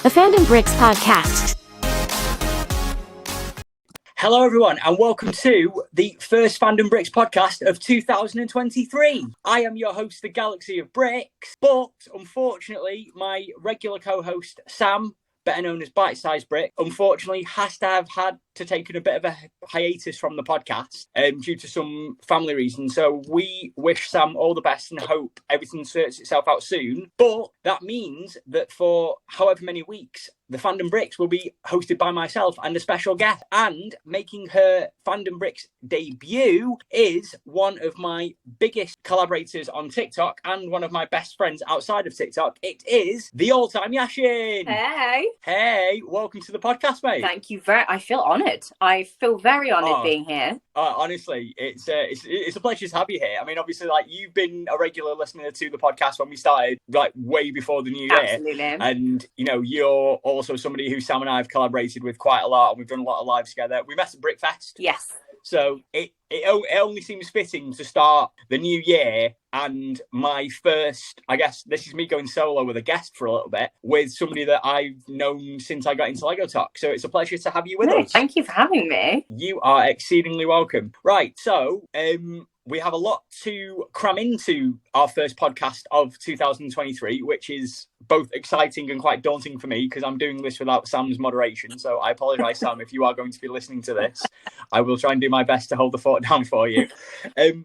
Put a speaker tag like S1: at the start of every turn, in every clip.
S1: The Fandom Bricks Podcast.
S2: Hello, everyone, and welcome to the first Fandom Bricks podcast of 2023. I am your host, the Galaxy of Bricks, but unfortunately, my regular co-host, Sam, better known as Bite Size Brick, unfortunately has to have had to take a bit of a hiatus from the podcast due to some family reasons. So we wish Sam all the best and hope everything sorts itself out soon. But that means that for however many weeks, the Fandom Bricks will be hosted by myself and a special guest. And making her Fandom Bricks debut is one of my biggest collaborators on TikTok and one of my best friends outside of TikTok. It is the all-time Yashin. Hey, welcome to the podcast, mate.
S3: Thank you I feel honoured. I feel very honoured being here.
S2: Honestly, it's a pleasure to have you here. I mean, obviously, like, you've been a regular listener to the podcast when we started, like, way before the new year.
S3: Absolutely.
S2: And, you know, you're also somebody who Sam and I have collaborated with quite a lot, and we've done a lot of lives together. We met at Brickfest.
S3: Yes.
S2: So it only seems fitting to start the new year and my first, I guess this is me going solo with a guest for a little bit, with somebody that I've known since I got into Lego Talk. So it's a pleasure to have you with us.
S3: Thank you for having me.
S2: You are exceedingly welcome. Right, so we have a lot to cram into our first podcast of 2023, which is both exciting and quite daunting for me because I'm doing this without Sam's moderation. So I apologise, Sam, if you are going to be listening to this. I will try and do my best to hold the fort down for you.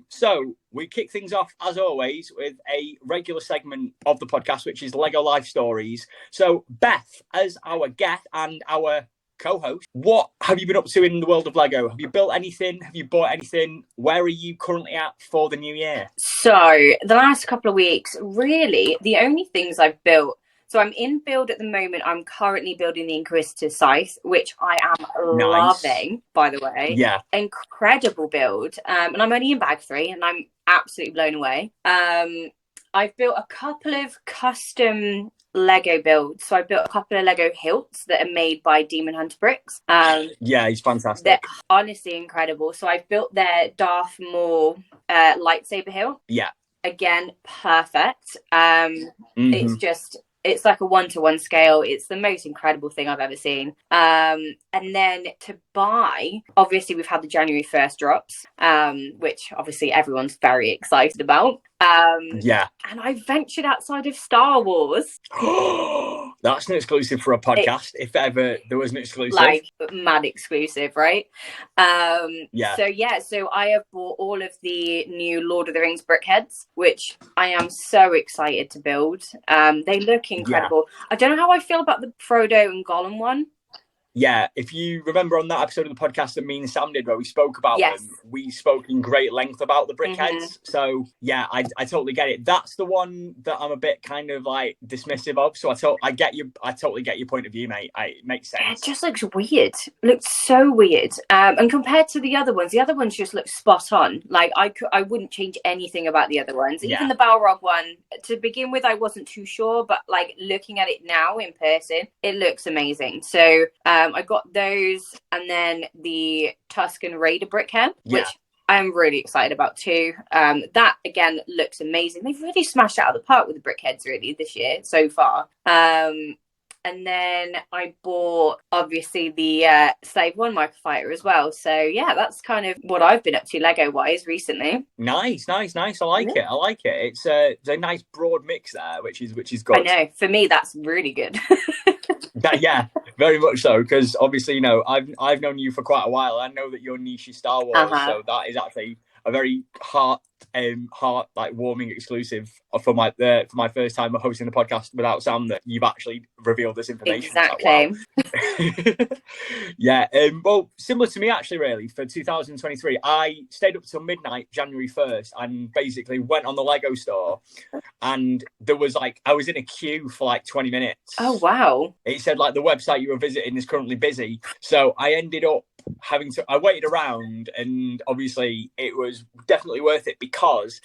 S2: So we kick things off, as always, with a regular segment of the podcast, which is Lego Life Stories. So Beth, as our guest and our co-host, what have you been up to in the world of Lego? Have you built anything? Have you bought anything? Where are you currently at for the new year?
S3: So the last couple of weeks, really, the only things I've built. So I'm in build at the moment. I'm currently building the Inquisitor Scythe, which I am loving, by the way.
S2: Yeah.
S3: Incredible build. And I'm only in bag 3 and I'm absolutely blown away. I've built a couple of custom Lego builds. So I built a couple of Lego hilts that are made by Demon Hunter Bricks.
S2: Yeah, he's fantastic.
S3: They're honestly incredible. So I've built their Darth Maul lightsaber hilt.
S2: Yeah.
S3: Again, perfect. It's like a 1-to-1 scale. It's the most incredible thing I've ever seen. And then to buy, obviously we've had the January 1st drops, which obviously everyone's very excited about.
S2: Yeah.
S3: And I ventured outside of Star Wars.
S2: That's an exclusive for a podcast, if ever there was an exclusive.
S3: Like, mad exclusive, right?
S2: Yeah.
S3: So I have bought all of the new Lord of the Rings brickheads, which I am so excited to build. They look incredible. Yeah. I don't know how I feel about the Frodo and Gollum one.
S2: Yeah, if you remember on that episode of the podcast that me and Sam did where we spoke about them, we spoke in great length about the brickheads. Mm-hmm. So, yeah, I totally get it. That's the one that I'm a bit kind of like dismissive of. So I totally get your point of view, mate. It makes sense.
S3: It just looks weird. Looks so weird. And compared to the other ones just look spot on. Like I wouldn't change anything about the other ones. Even the Balrog one, to begin with, I wasn't too sure, but like looking at it now in person, it looks amazing. So, I got those, and then the Tuscan Raider brickhead, which I'm really excited about too. That again looks amazing. They've really smashed it out of the park with the brickheads really this year so far. And then I bought obviously the Slave 1 microfighter as well. So yeah, that's kind of what I've been up to Lego wise recently.
S2: Nice. I like it. It's a nice broad mix there, which is good.
S3: I know. For me, that's really good.
S2: Yeah, very much so. Because obviously, you know, I've known you for quite a while. I know that your niche is Star Wars, so that is actually a very heart like warming exclusive for my first time hosting the podcast without Sam, that you've actually revealed this information.
S3: Exactly.
S2: Like, wow. Yeah. Well, similar to me actually, really, for 2023, I stayed up till midnight January 1st and basically went on the Lego store, and there was like I was in a queue for like 20 minutes.
S3: Oh wow!
S2: It said like the website you were visiting is currently busy, so I ended up I waited around, and obviously it was definitely worth it because,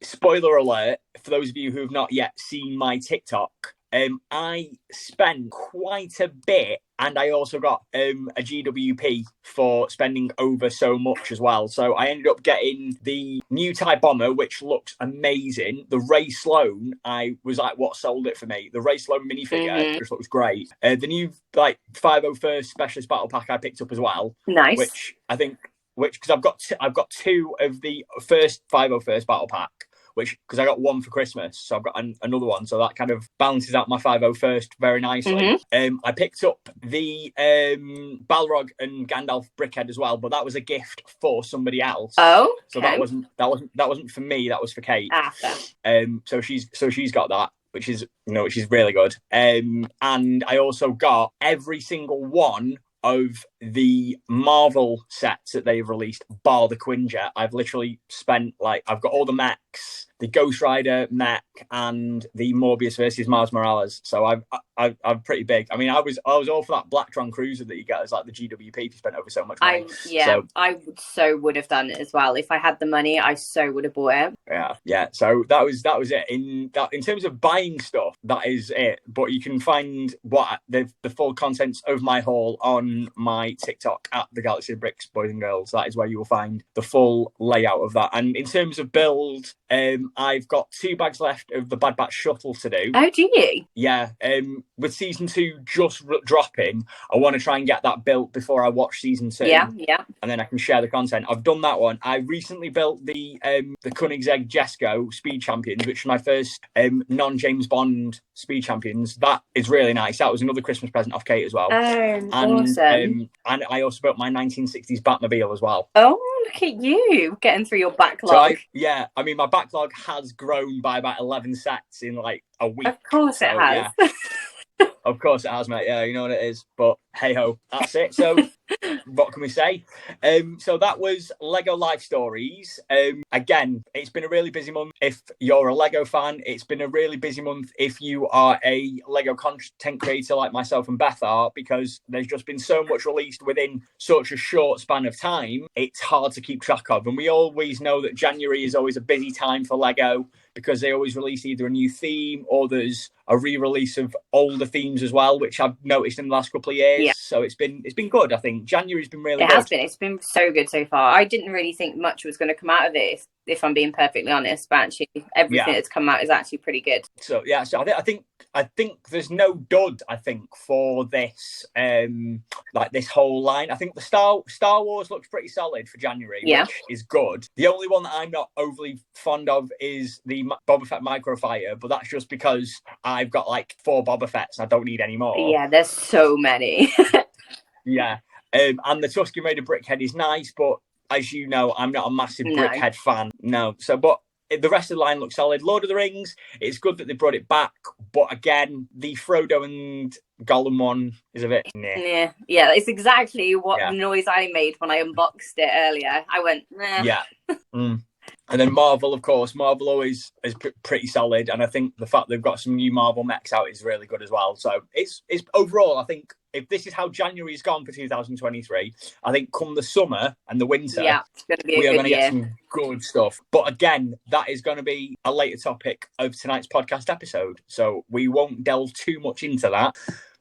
S2: spoiler alert, for those of you who have not yet seen my TikTok, I spent quite a bit and I also got a GWP for spending over so much as well. So I ended up getting the new TIE Bomber, which looks amazing. The Ray Sloan, I was like, what sold it for me? The Ray Sloan minifigure, which looks great. The new like 501st Specialist Battle Pack I picked up as well.
S3: Nice.
S2: Which I think, because I've got two of the first 501st Battle Pack. Because I got one for Christmas, so I've got another one, so that kind of balances out my 501st very nicely. I picked up the Balrog and Gandalf Brickhead as well, but that was a gift for somebody else.
S3: Oh, okay.
S2: So that wasn't for me. That was for Kate. So she's got that, which is really good. And I also got every single one of the Marvel sets that they've released, bar the Quinjet. I've literally spent I've got all the mechs, the Ghost Rider mech, and the Morbius versus Miles Morales. So I'm pretty big. I mean, I was all for that Blacktron Cruiser that you get as like the GWP if you spent over so much money.
S3: I would have done it as well if I had the money. I so would have bought it.
S2: Yeah. So that was it. In terms of buying stuff, that is it. But you can find the full contents of my haul on my TikTok at the Galaxy of Bricks Boys and Girls. That is where you will find the full layout of that. And in terms of build, I've got 2 bags left of the Bad Batch shuttle to do.
S3: Oh, do you?
S2: Yeah. With season 2 just dropping, I want to try and get that built before I watch season 2.
S3: Yeah.
S2: And then I can share the content. I've done that one. I recently built the Koenigsegg Jesco Speed Champions, which is my first non-James Bond Speed Champions. That is really nice. That was another Christmas present off Kate as well.
S3: Awesome.
S2: And I also built my 1960s Batmobile as well.
S3: Oh, look at you getting through your backlog.
S2: So I mean, my backlog has grown by about 11 sets in like a week.
S3: Of course it has.
S2: Yeah. Of course it has, mate. Yeah, you know what it is. But hey ho, that's it. So what can we say? So that was Lego Life Stories. Again, it's been a really busy month if you're a Lego fan. It's been a really busy month if you are a Lego content creator like myself and Beth are, because there's just been so much released within such a short span of time. It's hard to keep track of. And we always know that January is always a busy time for Lego, because they always release either a new theme or there's a re-release of older themes as well, which I've noticed in the last couple of years. Yeah. So it's been good, I think. January's been really good.
S3: It's been so good so far. I didn't really think much was going to come out of it, if I'm being perfectly honest, but actually everything that's come out is actually pretty good.
S2: So I think there's no dud, I think, for this this whole line. I think the Star Wars looks pretty solid for January, which is good. The only one that I'm not overly fond of is the Boba Fett Microfighter, but that's just because I've got like 4 Boba Fetts and I don't need any more.
S3: Yeah, there's so many.
S2: Yeah. And the Tusken Raider Brickhead is nice, but as you know, I'm not a massive Brickhead fan. No. So, but the rest of the line looks solid. Lord of the Rings, it's good that they brought it back, but again, the Frodo and Gollum one is a bit
S3: yeah. It's exactly what noise I made when I unboxed it earlier. I went, nah.
S2: Yeah. And then Marvel, of course. Marvel always is pretty solid, and I think the fact they've got some new Marvel mechs out is really good as well. So it's overall, I think, if this is how January's gone for 2023, I think come the summer and the winter, we are going to get some good stuff. But again, that is going to be a later topic of tonight's podcast episode, so we won't delve too much into that.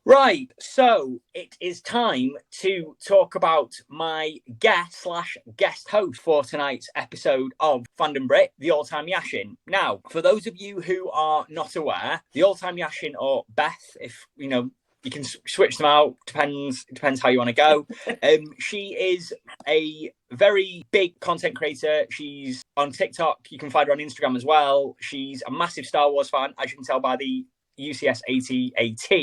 S2: Right, so it is time to talk about my guest host for tonight's episode of Fandom Brit, the All-Time Yashin. Now, for those of you who are not aware, the All-Time Yashin, or Beth, if you can switch them out, depends how you want to go. She is a very big content creator. She's on TikTok. You can find her on Instagram as well. She's a massive Star Wars fan, as you can tell by the UCS AT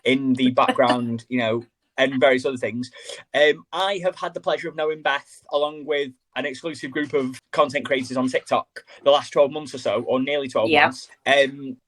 S2: in the background, and various other things. I have had the pleasure of knowing Beth along with an exclusive group of content creators on TikTok the last 12 months or so, or nearly 12 months.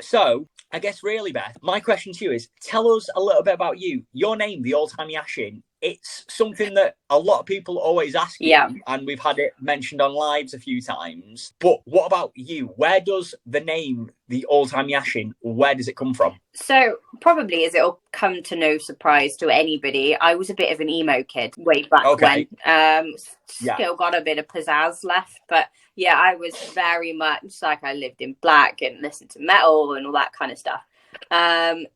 S2: So I guess really, Beth, my question to you is, tell us a little bit about you. Your name, the All-Time Yashin. It's something that a lot of people always ask you, and we've had it mentioned on lives a few times. But what about you? Where does the name, the All-Time Yashin, where does it come from?
S3: So probably, as it'll come to no surprise to anybody, I was a bit of an emo kid way back when. Still got a bit of pizzazz left, but yeah, I was very much like, I lived in black and listened to metal and all that kind of stuff. And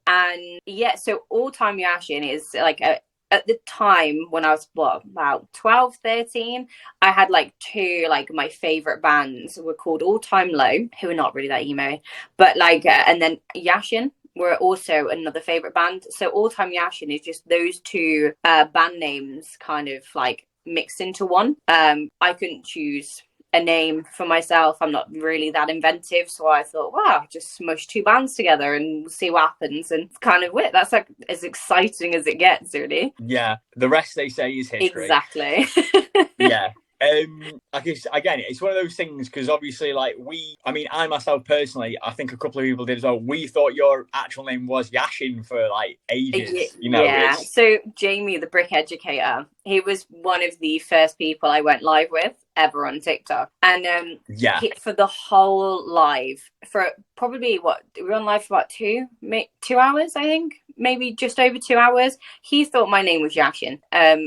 S3: yeah, so All Time Yashin is like at the time when I was about 12, 13, I had like two like my favorite bands were called All Time Low, who are not really that emo, but like and then Yashin were also another favorite band. So All Time Yashin is just those two band names kind of like mixed into one. I couldn't choose a name for myself. I'm not really that inventive, so I thought, wow, just smush two bands together and see what happens. And it's kind of weird. That's like as exciting as it gets, really.
S2: Yeah, the rest they say is history.
S3: Exactly.
S2: Yeah. I guess again, it's one of those things because obviously, like I myself personally, I think a couple of people did as well. We thought your actual name was Yashin for like ages.
S3: Yeah. So Jamie, the Brick Educator, he was one of the first people I went live with ever on TikTok, and for the whole live for probably we were on live for about 2 hours, I think, maybe just over 2 hours. He thought my name was Yashin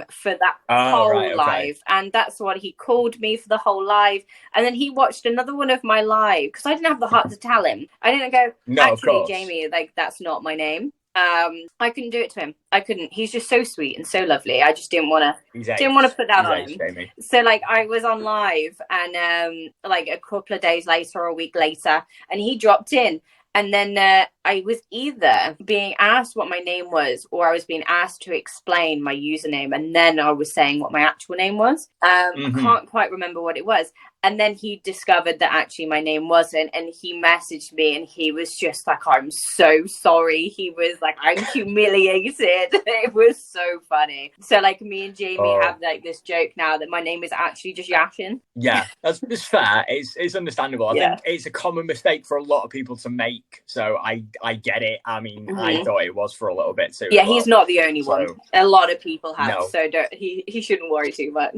S3: for that whole live, and that's what he called me for the whole live. And then he watched another one of my live because I didn't have the heart to tell him. I didn't go, actually, Jamie, like that's not my name. I couldn't do it to him. I couldn't. He's just so sweet and so lovely. I just didn't want to put that on him. Jamie. So like I was on live and like a couple of days later or a week later, and he dropped in. And then I was either being asked what my name was or I was being asked to explain my username. And then I was saying what my actual name was. I can't quite remember what it was. And then he discovered that actually my name wasn't. And he messaged me and he was just like, I'm so sorry. He was like, I'm humiliated. It was so funny. So like me and Jamie have like this joke now that my name is actually just Yashin.
S2: Yeah, that's fair. It's understandable. I think it's a common mistake for a lot of people to make. So I get it. I mean, I thought it was for a little bit too.
S3: Yeah, he's not the only one. A lot of people have. No. So he shouldn't worry too much.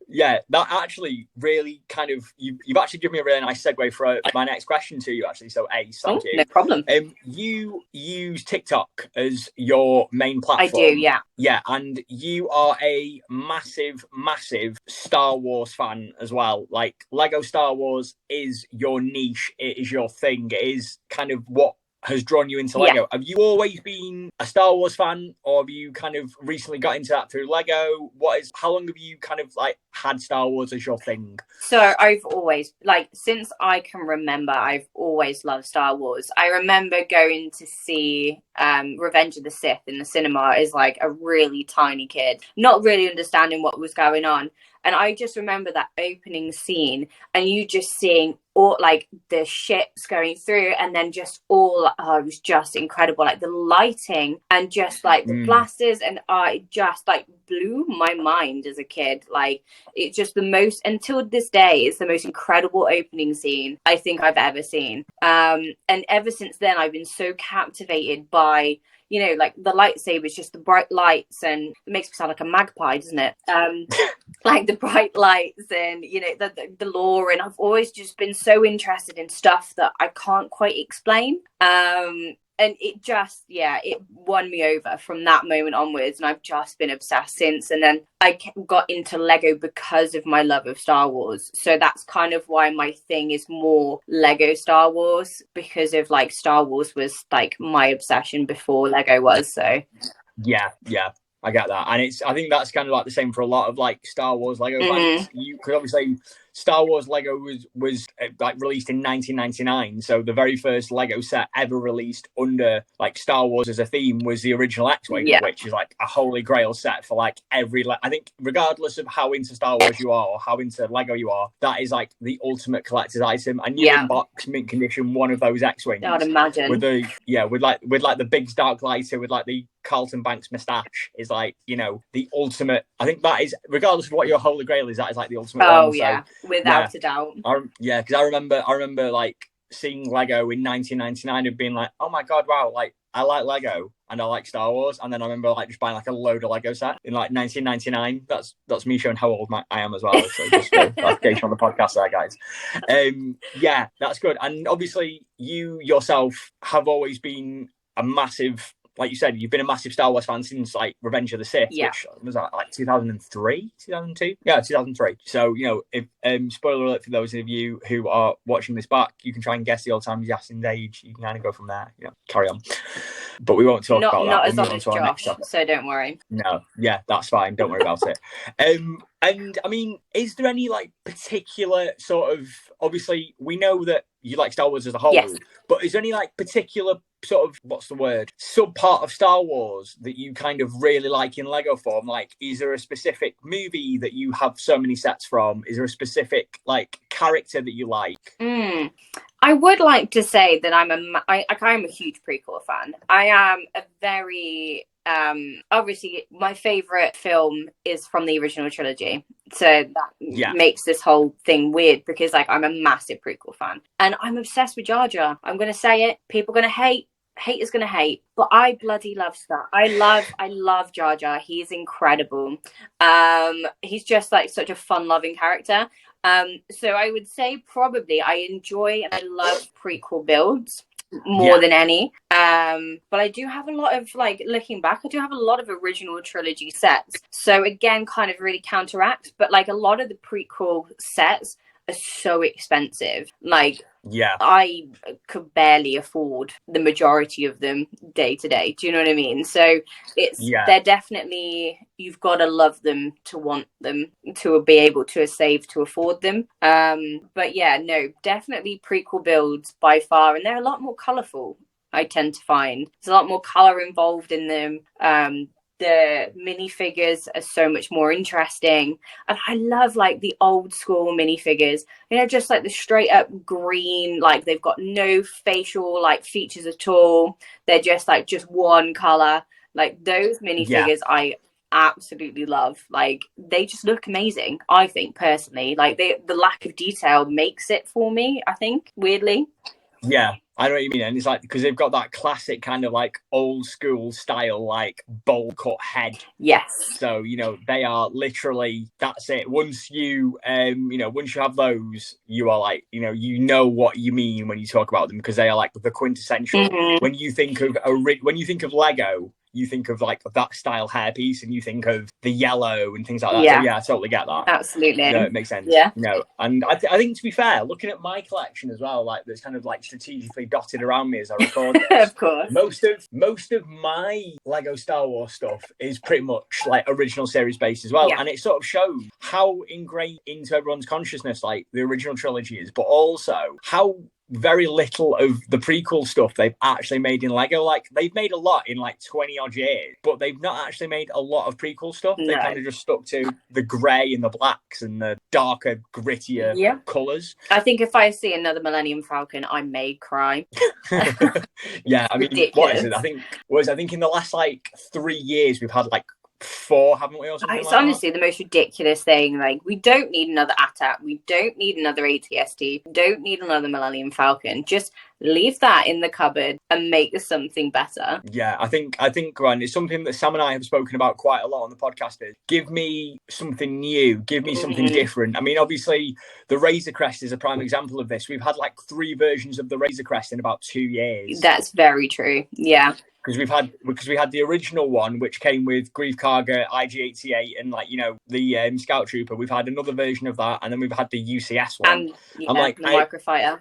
S2: Yeah, that actually really kind of you've actually given me a really nice segue for my next question to you. Actually, so Ace, thank you.
S3: No problem.
S2: You use TikTok as your main platform.
S3: I do, yeah.
S2: Yeah, and you are a massive Star Wars fan as well. Like Lego Star Wars is your niche. It is your thing. It is kind of what has drawn you into Lego. Have you always been a Star Wars fan, or have you kind of recently got into that through Lego? How long have you kind of like had Star Wars as your thing?
S3: So I've always, like, since I can remember, I've always loved Star Wars. I remember going to see Revenge of the Sith in the cinema as like a really tiny kid, not really understanding what was going on. And I just remember that opening scene and you just seeing all like the ships going through and then just it was just incredible. Like the lighting and just like the blasters and it just like blew my mind as a kid. Like it's just until this day, it's the most incredible opening scene I think I've ever seen. And ever since then, I've been so captivated by, you know, like the lightsabers, just the bright lights, and it makes me sound like a magpie, doesn't it? Like the bright lights and, you know, the lore. And I've always just been so interested in stuff that I can't quite explain. And it just, it won me over from that moment onwards. And I've just been obsessed since. And then I got into Lego because of my love of Star Wars. So that's kind of why my thing is more Lego Star Wars, because of like Star Wars was like my obsession before Lego was. So
S2: yeah, I get that. And I think that's kind of like the same for a lot of like Star Wars Lego fans. You could obviously Star Wars Lego was like released in 1999, so the very first Lego set ever released under like Star Wars as a theme was the original X-Wing, which is like a holy grail set for like every. I think regardless of how into Star Wars you are or how into Lego you are, that is like the ultimate collector's item. And new in box, mint condition, one of those X-Wings.
S3: I'd imagine
S2: with the big dark lighter with like the Carlton Banks moustache is like, you know, the ultimate. I think that is, regardless of what your holy grail is, that is like the ultimate one.
S3: Oh yeah. So, without a doubt.
S2: Because I remember like seeing Lego in 1999 and being like, oh my god, wow, like I like Lego and I like Star Wars. And then I remember like just buying like a load of Lego set in like 1999. That's me showing how old I am as well. So just clarification on the podcast there, guys. Yeah, that's good. And obviously you yourself have always been a massive like you said, you've been a massive Star Wars fan since like Revenge of the Sith, which was like 2003, 2002, 2003. So if spoiler alert for those of you who are watching this back, you can try and guess the old Tommy Jackson's age. You can kind of go from there. Carry on. But we won't talk about that.
S3: Not as old as Josh, so don't worry.
S2: No, yeah, that's fine. Don't worry about it. And I mean, is there any like particular sort of, obviously we know that you like Star Wars as a whole, but is there any like particular sort of, what's the word, sub part of Star Wars that you kind of really like in Lego form? Like, is there a specific movie that you have so many sets from? Is there a specific like character that you like?
S3: I would like to say that I'm a huge prequel fan. I am a very obviously my favorite film is from the original trilogy, so that makes this whole thing weird because like I'm a massive prequel fan and I'm obsessed with Jar Jar. I'm gonna say it, people are gonna hate is gonna hate, but I bloody love that. I love Jar Jar. He's incredible. He's just like such a fun loving character. So I would say probably I enjoy and I love prequel builds more than any. But I do have a lot of, like, looking back, I do have a lot of original trilogy sets. So again, kind of really counteract, but like a lot of the prequel sets are so expensive. Like, I could barely afford the majority of them day to day. Do you know what I mean? So they're definitely, you've got to love them to want them, to be able to save to afford them. But yeah, no, definitely prequel builds by far, and they're a lot more colourful. I tend to find there's a lot more colour involved in them. The minifigures are so much more interesting, and I love like the old school minifigures, just like the straight up green, like they've got no facial like features at all, they're just one color. Like those minifigures I absolutely love. Like they just look amazing, I think, personally. Like the lack of detail makes it for me, I think, weirdly.
S2: I know what you mean, and it's like because they've got that classic kind of like old school style, like bowl cut head.
S3: Yes.
S2: So they are literally, that's it. Once you once you have those, you are like what you mean when you talk about them, because they are like the quintessential. When you think of Lego, you think of like that style hairpiece, and you think of the yellow and things like that. So I totally get that.
S3: Absolutely.
S2: It makes sense. And I think, to be fair, looking at my collection as well, like there's kind of like strategically dotted around me as I record this.
S3: Of course.
S2: Most of my Lego Star Wars stuff is pretty much like original series based as well. And it sort of shows how ingrained into everyone's consciousness like the original trilogy is, but also how very little of the prequel stuff they've actually made in Lego. Like they've made a lot in like 20 odd years, but they've not actually made a lot of prequel stuff. They kind of just stuck to the grey and the blacks and the darker, grittier colours.
S3: I think if I see another Millennium Falcon, I may cry.
S2: I mean, ridiculous. What is it? I think in the last like 3 years we've had like 4, haven't we? Or something
S3: it's
S2: like
S3: honestly the most ridiculous thing. Like, we don't need another AT-AT, we don't need another ATST, we don't need another Millennium Falcon. Just leave that in the cupboard and make something better.
S2: I think Grant, it's something that Sam and I have spoken about quite a lot on the podcast, is give me something new, give me something different. I mean, obviously the Razor Crest is a prime example of this. We've had like 3 versions of the Razor Crest in about 2 years.
S3: That's very true.
S2: Because we had the original one, which came with Grief Karga, IG-88, and like the Scout Trooper. We've had another version of that, and then we've had the UCS one,
S3: and the Microfighter.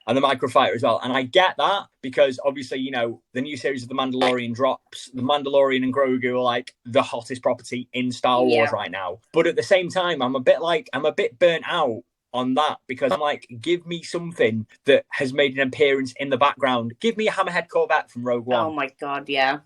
S2: And the Microfighter as well. And I get that because obviously the new series of The Mandalorian drops. The Mandalorian and Grogu are like the hottest property in Star Wars right now. But at the same time, I'm a bit burnt out on that, because I'm like, give me something that has made an appearance in the background. Give me a Hammerhead Corvette from Rogue One.
S3: Oh my god, yeah,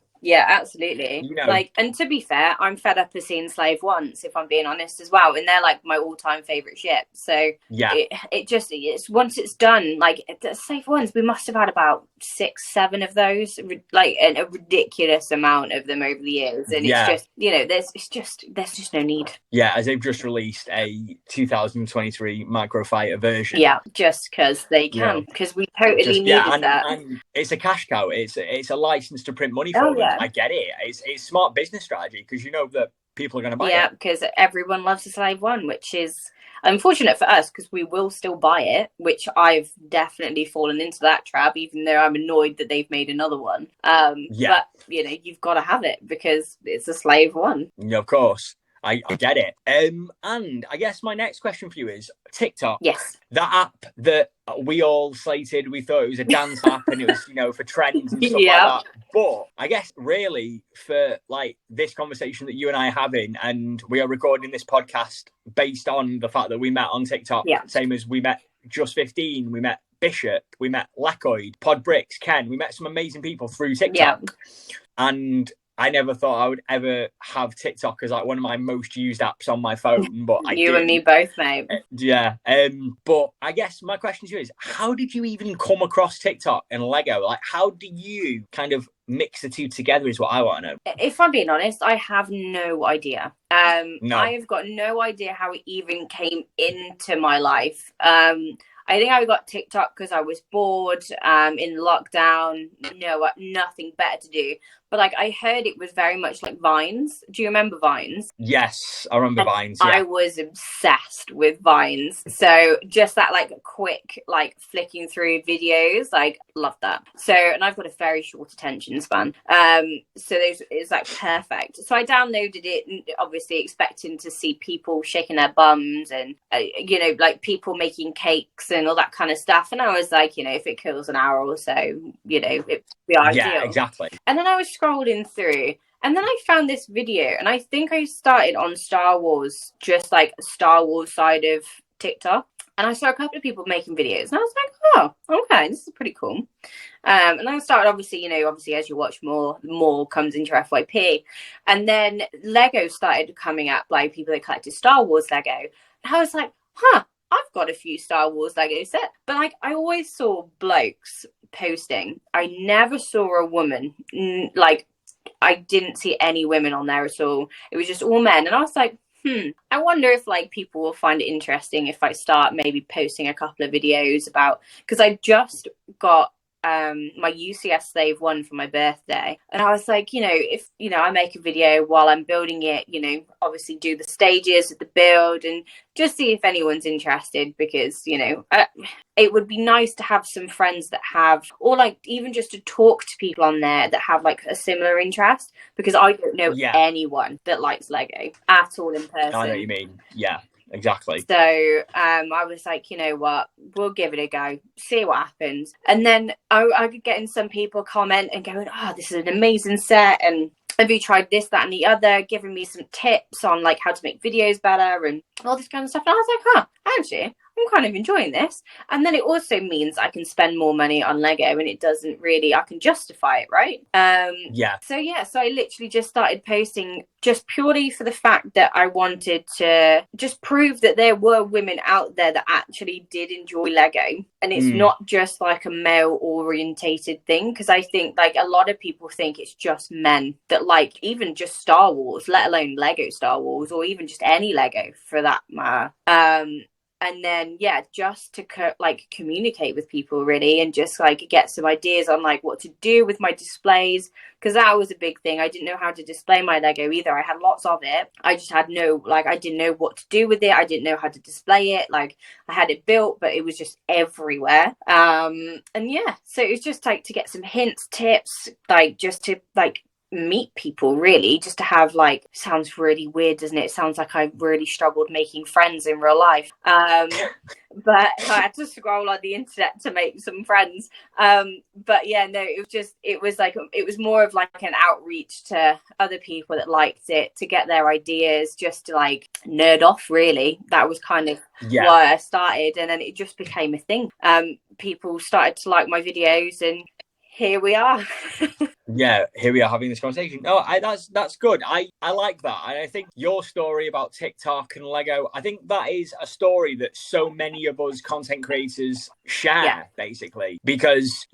S3: absolutely. Like, and to be fair, I'm fed up of seeing Slave Once, if I'm being honest as well, and they're like my all-time favorite ship. So it's once it's done, like Slave Ones, we must have had about 6-7 of those, like a ridiculous amount of them over the years, and it's just there's just no need. As
S2: they've just released a 2023 Microfighter version.
S3: Just because they can, because we totally needed that.
S2: And it's a cash cow. It's a license to print money for them. I get it. It's smart business strategy, because that people are going to buy it.
S3: Because everyone loves a Slave One, which is, Unfortunate for us, because we will still buy it, which I've definitely fallen into that trap, even though I'm annoyed that they've made another one. But, you know, you've got to have it because it's a slave one.
S2: Yeah, of course. I get it. And I guess my next question for you is TikTok.
S3: Yes.
S2: That app that we all slated, we thought it was a dance app and it was, you know, for trends and stuff like that. But I guess really for like this conversation that you and I are having, and we are recording this podcast based on the fact that we met on TikTok, same as we met Just 15, we met Bishop, we met Lacoid, Pod Bricks, Ken, we met some amazing people through TikTok. And I never thought I would ever have TikTok as like one of my most used apps on my phone, but I
S3: You and me both, mate.
S2: Yeah. But I guess my question to you is, how did you even come across TikTok and Lego? Like, how do you kind of mix the two together is what I want to know.
S3: If I'm being honest, I have no idea.
S2: No.
S3: I have got no idea how it even came into my life. I think I got TikTok because I was bored in lockdown, nothing better to do. But like I heard it was very much like Vines. Do you remember Vines?
S2: Yes, I remember Vines. Yeah.
S3: I was obsessed with Vines. So just that like quick like flicking through videos, like love that. So and I've got a very short attention span. So it's like perfect. So I downloaded it, obviously expecting to see people shaking their bums and like people making cakes and all that kind of stuff. And I was like, if it kills an hour or so, it'd be ideal.
S2: Yeah, exactly.
S3: And then I was scrolling through and then I found this video and I think I started on Star Wars, just like Star Wars side of TikTok. And I saw a couple of people making videos and I was like, oh, okay, this is pretty cool. And I started obviously as you watch more comes into your FYP. And then Lego started coming up, like people that collected Star Wars Lego. And I was like, I've got a few Star Wars Lego sets. But like I always saw blokes posting. I never saw a woman. Like I didn't see any women on there at all. It was just all men. And I was like, I wonder if like people will find it interesting if I start maybe posting a couple of videos about, because I just got my UCS Slave 1 for my birthday, and I was like, if I make a video while I'm building it, obviously do the stages of the build and just see if anyone's interested, because it would be nice to have some friends that have, or like even just to talk to people on there that have like a similar interest, because I don't know anyone that likes Lego at all in person.
S2: I know what you mean. Yeah. Exactly.
S3: So I was like, you know what, we'll give it a go, see what happens. And then I could get in some people comment and going, this is an amazing set, and have you tried this, that, and the other, giving me some tips on like how to make videos better and all this kind of stuff. And I was like, actually, I'm kind of enjoying this. And then it also means I can spend more money on Lego, and it doesn't really, I can justify it, right? So I literally just started posting just purely for the fact that I wanted to just prove that there were women out there that actually did enjoy Lego. And it's not just like a male orientated thing, because I think like a lot of people think it's just men that like even just Star Wars, let alone Lego Star Wars, or even just any Lego for that matter. And then, just to communicate with people really, and just like get some ideas on like what to do with my displays, because that was a big thing. I didn't know how to display my Lego either. I had lots of it. I just had I didn't know what to do with it. I didn't know how to display it. Like I had it built, but it was just everywhere. So it was just like to get some hints, tips, like just to like meet people really, just to have like, sounds really weird, doesn't it? It sounds like I really struggled making friends in real life, but I had to scroll on the internet to make some friends. It was more of like an outreach to other people that liked it, to get their ideas, just to like nerd off really. That was kind of why I started, and then it just became a thing. People started to like my videos, and here we are.
S2: Here we are having this conversation. That's good. I like that. And I think your story about TikTok and Lego, I think that is a story that so many of us content creators share, basically. Because,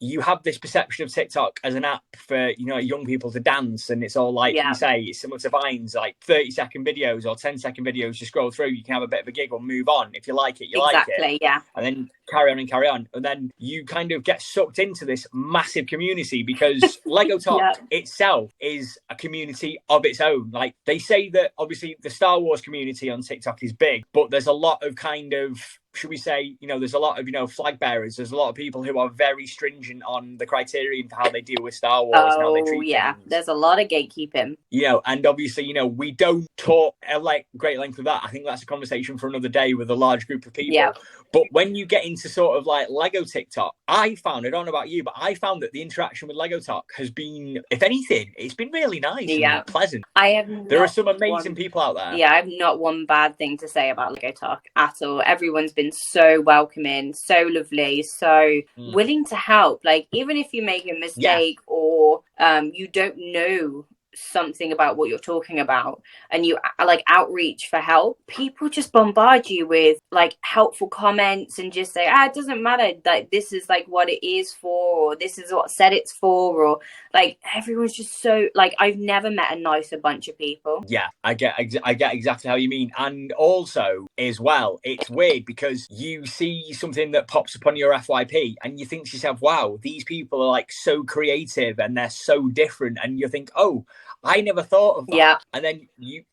S2: you have this perception of TikTok as an app for, young people to dance, and it's all like you say, it's similar to Vines, like 30-second videos or 10-second videos. You scroll through, you can have a bit of a giggle, move on. If you like it, you like it.
S3: Yeah.
S2: And then carry on. And then you kind of get sucked into this massive community because Lego Talk itself is a community of its own. Like, they say that obviously the Star Wars community on TikTok is big, but there's a lot of kind of, should we say, there's a lot of, flag bearers. There's a lot of people who are very stringent on the criterion for how they deal with Star Wars and how they treat things.
S3: There's a lot of gatekeeping.
S2: And obviously, we don't talk at great length of that. I think that's a conversation for another day with a large group of people. Yeah. But when you get into sort of like Lego TikTok, I don't know about you, but I found that the interaction with Lego Talk has been, if anything, it's been really nice and pleasant. There are some amazing people out there.
S3: Yeah, I have not one bad thing to say about Lego Talk at all. Everyone's been so welcoming, so lovely, so willing to help. Like, even if you make a mistake or you don't know something about what you're talking about and you like outreach for help, people just bombard you with like helpful comments and just say, it doesn't matter, like this is like what it is for, or this is what said it's for, or like everyone's just so like, I've never met a nicer bunch of people.
S2: I get exactly how you mean. And also as well, it's weird because you see something that pops up on your FYP and you think to yourself, wow, these people are like so creative and they're so different, and you think, oh, I never thought of that. Yeah. And then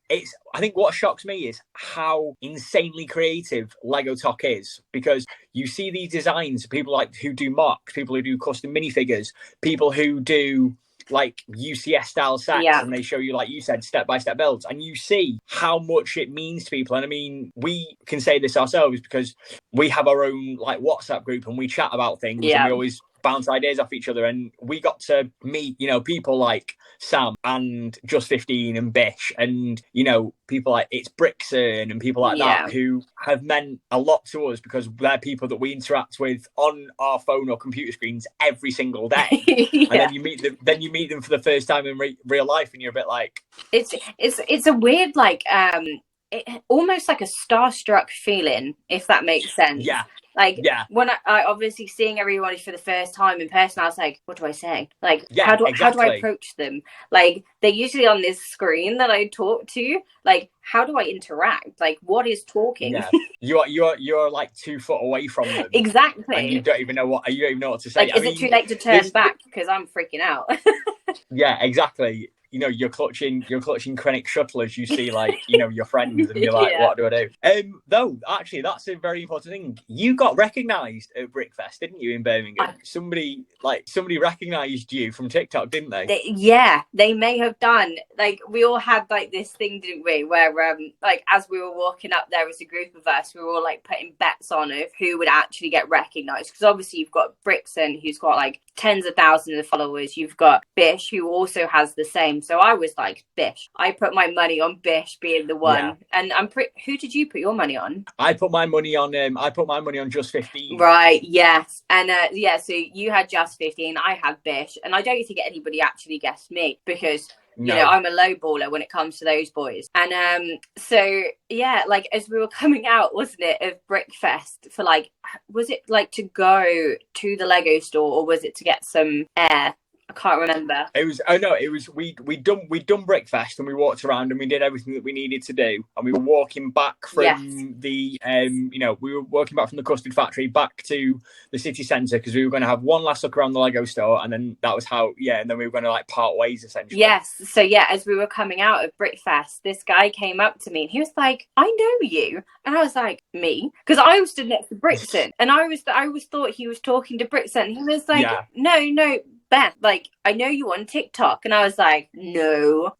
S2: I think what shocks me is how insanely creative Lego Talk is, because you see these designs, people like who do mocks, people who do custom minifigures, people who do like UCS style sets, and they show you, like you said, step-by-step builds, and you see how much it means to people. And I mean, we can say this ourselves because we have our own like WhatsApp group and we chat about things, and we always bounce ideas off each other, and we got to meet people like Sam and Just 15 and Bish, and people like It's Brixton and people like that, who have meant a lot to us because they're people that we interact with on our phone or computer screens every single day. And then you meet them for the first time in real life, and you're a bit like,
S3: it's a weird like almost like a starstruck feeling, if that makes sense. When I obviously seeing everybody for the first time in person, I was like, what do I say? Like, how do I approach them? Like, they're usually on this screen that I talk to. Like, how do I interact? Like, what is talking?
S2: You're like 2 foot away from them.
S3: Exactly.
S2: And you don't even know what to say.
S3: Like, is it too late to turn back? Because I'm freaking out.
S2: Yeah, exactly. You're clutching Krennic shuttle as you see, like, your friends, and you're like, what do I do? Though, actually, that's a very important thing. You got recognised at Brickfest, didn't you, in Birmingham? Somebody recognised you from TikTok, didn't they?
S3: They may have done. Like, we all had, like, this thing, didn't we, where, like, as we were walking up there as a group of us, we were all, like, putting bets on of who would actually get recognised. Because, obviously, you've got Brixton, who's got, like, tens of thousands of followers. You've got Bish, who also has the same. So I was like, Bish. I put my money on Bish being the one. Yeah. And who did you put your money on?
S2: I put my money on Just 15.
S3: Right, yes. And so you had Just 15, I had Bish, and I don't think anybody actually guessed me because I'm a low baller when it comes to those boys. And like as we were coming out, wasn't it, of Brickfest for like, was it like to go to the Lego store or was it to get some air? I can't remember.
S2: It was we'd done Brickfest and we walked around and we did everything that we needed to do, and we were walking back from the we were walking back from the custard factory back to the city centre because we were going to have one last look around the Lego store, and then that was how and then we were going to like part ways essentially.
S3: Yes. So as we were coming out of Brickfest, this guy came up to me and he was like, I know you. And I was like, me? Because I was stood next to Brixton and I was thought he was talking to Brixton. He was like, no, Beth, like, I know you on TikTok. And I was like, no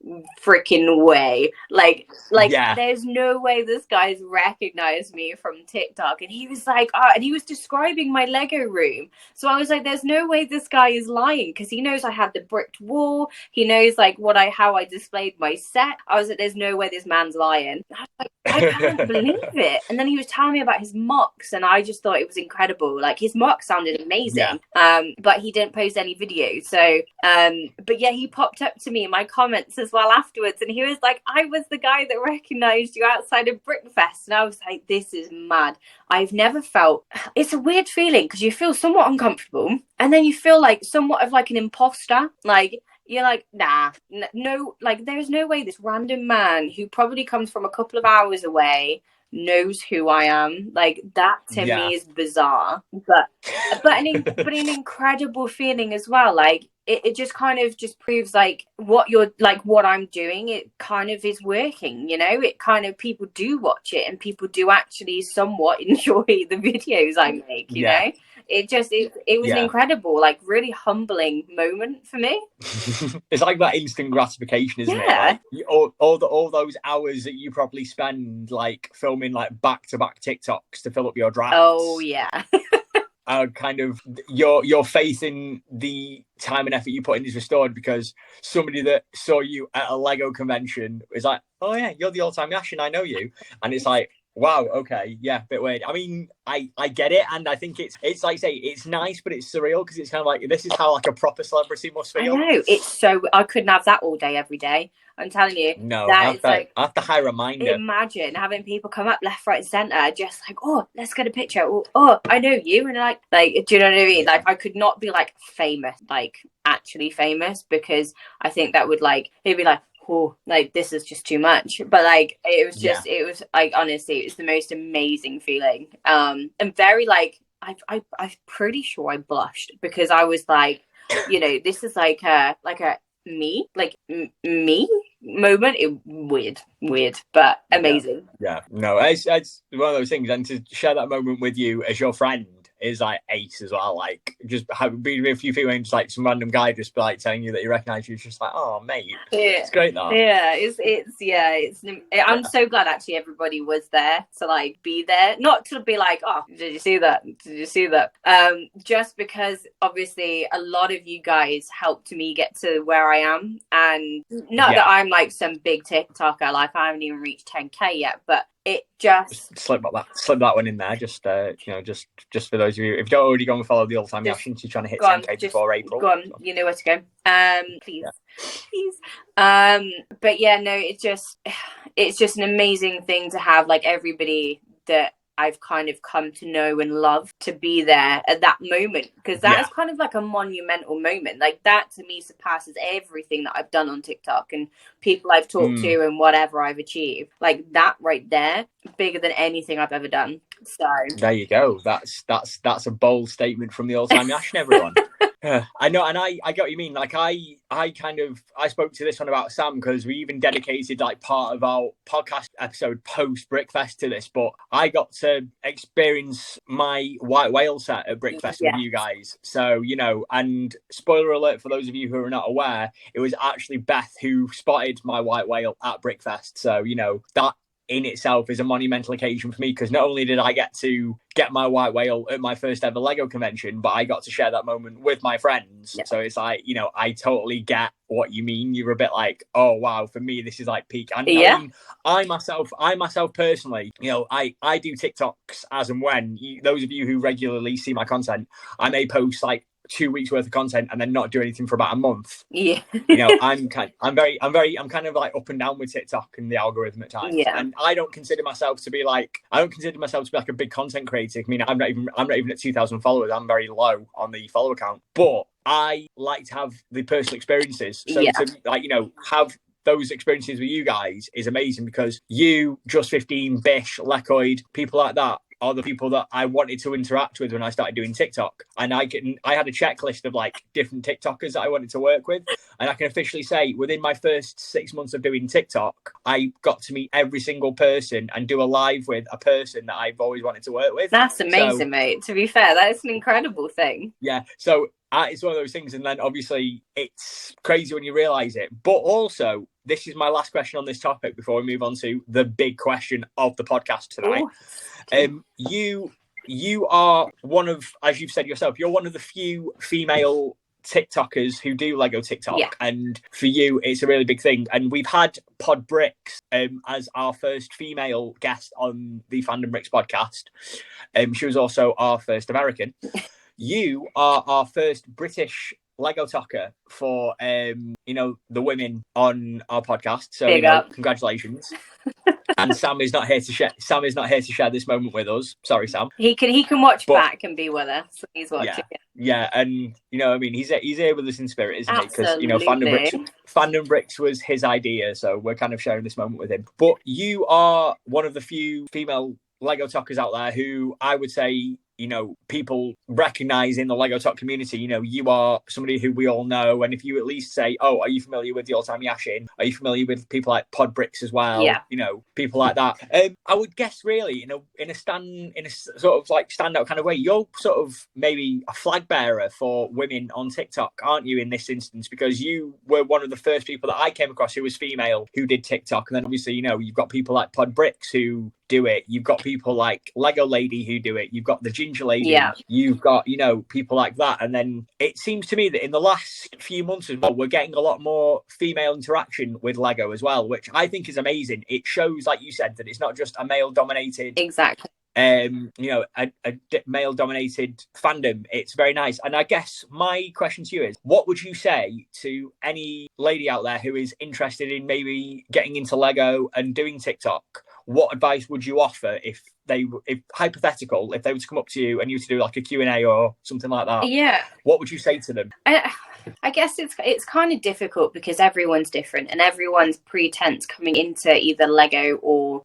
S3: freaking way. Like, there's no way this guy's recognized me from TikTok. And he was like, and he was describing my Lego room. So I was like, there's no way this guy is lying because he knows I had the bricked wall. He knows like how I displayed my set. I was like, there's no way this man's lying. I was like, I can't believe it. And then he was telling me about his mocks and I just thought it was incredible. Like his mock sounded amazing. But he didn't post any videos. So But yeah, he popped up to me in my comments as well afterwards, and he was like, I was the guy that recognized you outside of Brickfest. And I was like, this is mad. I've never felt, it's a weird feeling because you feel somewhat uncomfortable and then you feel like somewhat of like an imposter. Like, you're like, nah, no, like there's no way this random man who probably comes from a couple of hours away knows who I am. Like, that to me is bizarre, but an incredible feeling as well. Like, it just kind of just proves like what I'm doing, it kind of is working, you know. It kind of, people do watch it and people do actually somewhat enjoy the videos I make, you know. It was an incredible, like, really humbling moment for me.
S2: It's like that instant gratification, isn't it? Like, all those hours that you probably spend like filming like back-to-back TikToks to fill up your drafts.
S3: Oh yeah.
S2: Kind of your faith in the time and effort you put in is restored because somebody that saw you at a Lego convention is like, oh yeah, you're the all-time Yash and I know you. And it's like, wow, okay, yeah, bit weird. I mean, I get it, and I think it's like, say, it's nice, but it's surreal because it's kind of like, this is how like a proper celebrity must feel.
S3: I know, it's so, I couldn't have that all day every day. I'm telling you.
S2: No, I have to hire a minder.
S3: Imagine having people come up left, right, and centre, just like, oh, let's get a picture. Oh, I know you, and like, do you know what I mean? Like, I could not be like famous, like actually famous, because I think that would like, it'd be like, oh, like this is just too much. But like, it was just, it was like, honestly, it was the most amazing feeling. And very like, I'm pretty sure I blushed because I was like, you know, this is like a me moment. Weird, but amazing.
S2: Yeah. No, it's one of those things, and to share that moment with you as your friend is like ace as well. Like, just being with a few people and just like some random guy just like telling you that he recognizes you, it's just like, oh mate, it's great. That I'm so glad actually everybody was there to like be there, not to be like, oh, did you see that, just because obviously a lot of you guys helped me get to where I am, and not that I'm like some big TikToker, like I haven't even reached 10k yet, but it just slip that one in there, just just for those of you, if you don't already go and follow the all-time Yash, you're trying to hit 10k before April.
S3: Go on, you know where to go. Please. But yeah, no, it's just an amazing thing to have like everybody that I've kind of come to know and love to be there at that moment, because that is kind of like a monumental moment. Like, that to me surpasses everything that I've done on TikTok and people I've talked to and whatever I've achieved. Like, that right there, bigger than anything I've ever done. So
S2: there you go. That's a bold statement from the all-time Yash, everyone. I know, and I get what you mean. Like, I spoke to this one about Sam because we even dedicated like part of our podcast episode post Brickfest to this, but I got to experience my white whale set at Brickfest with you guys. So, you know, and spoiler alert for those of you who are not aware, it was actually Beth who spotted my white whale at Brickfest. So, you know, that in itself is a monumental occasion for me, because not only did I get to get my white whale at my first ever Lego convention, but I got to share that moment with my friends. So it's like, you know, I totally get what you mean. You're a bit like, oh wow, for me this is like peak. And I mean, I myself personally, you know, I do TikToks as and when. Those of you who regularly see my content, I may post like 2 weeks worth of content and then not do anything for about a month. You know, I'm kind of like up and down with TikTok and the algorithm at times. And I don't consider myself to be like a big content creator. I mean, I'm not even at 2,000 followers. I'm very low on the follower count, but I like to have the personal experiences. So to, like, you know, have those experiences with you guys is amazing, because you, Just 15, Bish, Lecoid, people like that are the people that I wanted to interact with when I started doing TikTok. And I had a checklist of like different TikTokers that I wanted to work with. And I can officially say within my first 6 months of doing TikTok, I got to meet every single person and do a live with a person that I've always wanted to work with.
S3: That's amazing, mate. To be fair, that is an incredible thing.
S2: Yeah. So it's one of those things. And then obviously it's crazy when you realize it. But also, this is my last question on this topic before we move on to the big question of the podcast tonight. You are one of, as you've said yourself, you're one of the few female TikTokers who do Lego TikTok, and for you it's a really big thing. And we've had Pod Bricks as our first female guest on the Fandom Bricks podcast. She was also our first American. You are our first British Lego talker for the women on our podcast. So
S3: Big up.
S2: congratulations. And Sam is not here to share. Sam is not here to share this moment with us. Sorry, Sam.
S3: He can watch back and be with us. He's watching.
S2: Yeah, and he's here with us in spirit, isn't he? Because
S3: Absolutely.
S2: Fandom Bricks was his idea, so we're kind of sharing this moment with him. But you are one of the few female Lego talkers out there who I would say, people recognize in the Lego talk community. You are somebody who we all know, and if you at least say, "Oh, are you familiar with the all-time Yashin? Are you familiar with people like Pod Bricks as well?"
S3: Yeah.
S2: People like that. I would guess, really, in a sort of like standout kind of way, you're sort of maybe a flag bearer for women on TikTok, aren't you? In this instance, because you were one of the first people that I came across who was female who did TikTok, and then obviously, you've got people like Pod Bricks who do it. You've got people like Lego Lady who do it. You've got the Ginger Lady.
S3: Yeah.
S2: You've got, people like that. And then it seems to me that in the last few months as well, we're getting a lot more female interaction with Lego as well, which I think is amazing. It shows, like you said, that it's not just a male dominated.
S3: Exactly.
S2: A male dominated fandom. It's very nice. And I guess my question to you is, what would you say to any lady out there who is interested in maybe getting into Lego and doing TikTok? What advice would you offer if hypothetical, if they were to come up to you and you were to do like a Q&A or something like that?
S3: Yeah.
S2: What would you say to them?
S3: I guess it's kind of difficult because everyone's different and everyone's pretense coming into either Lego or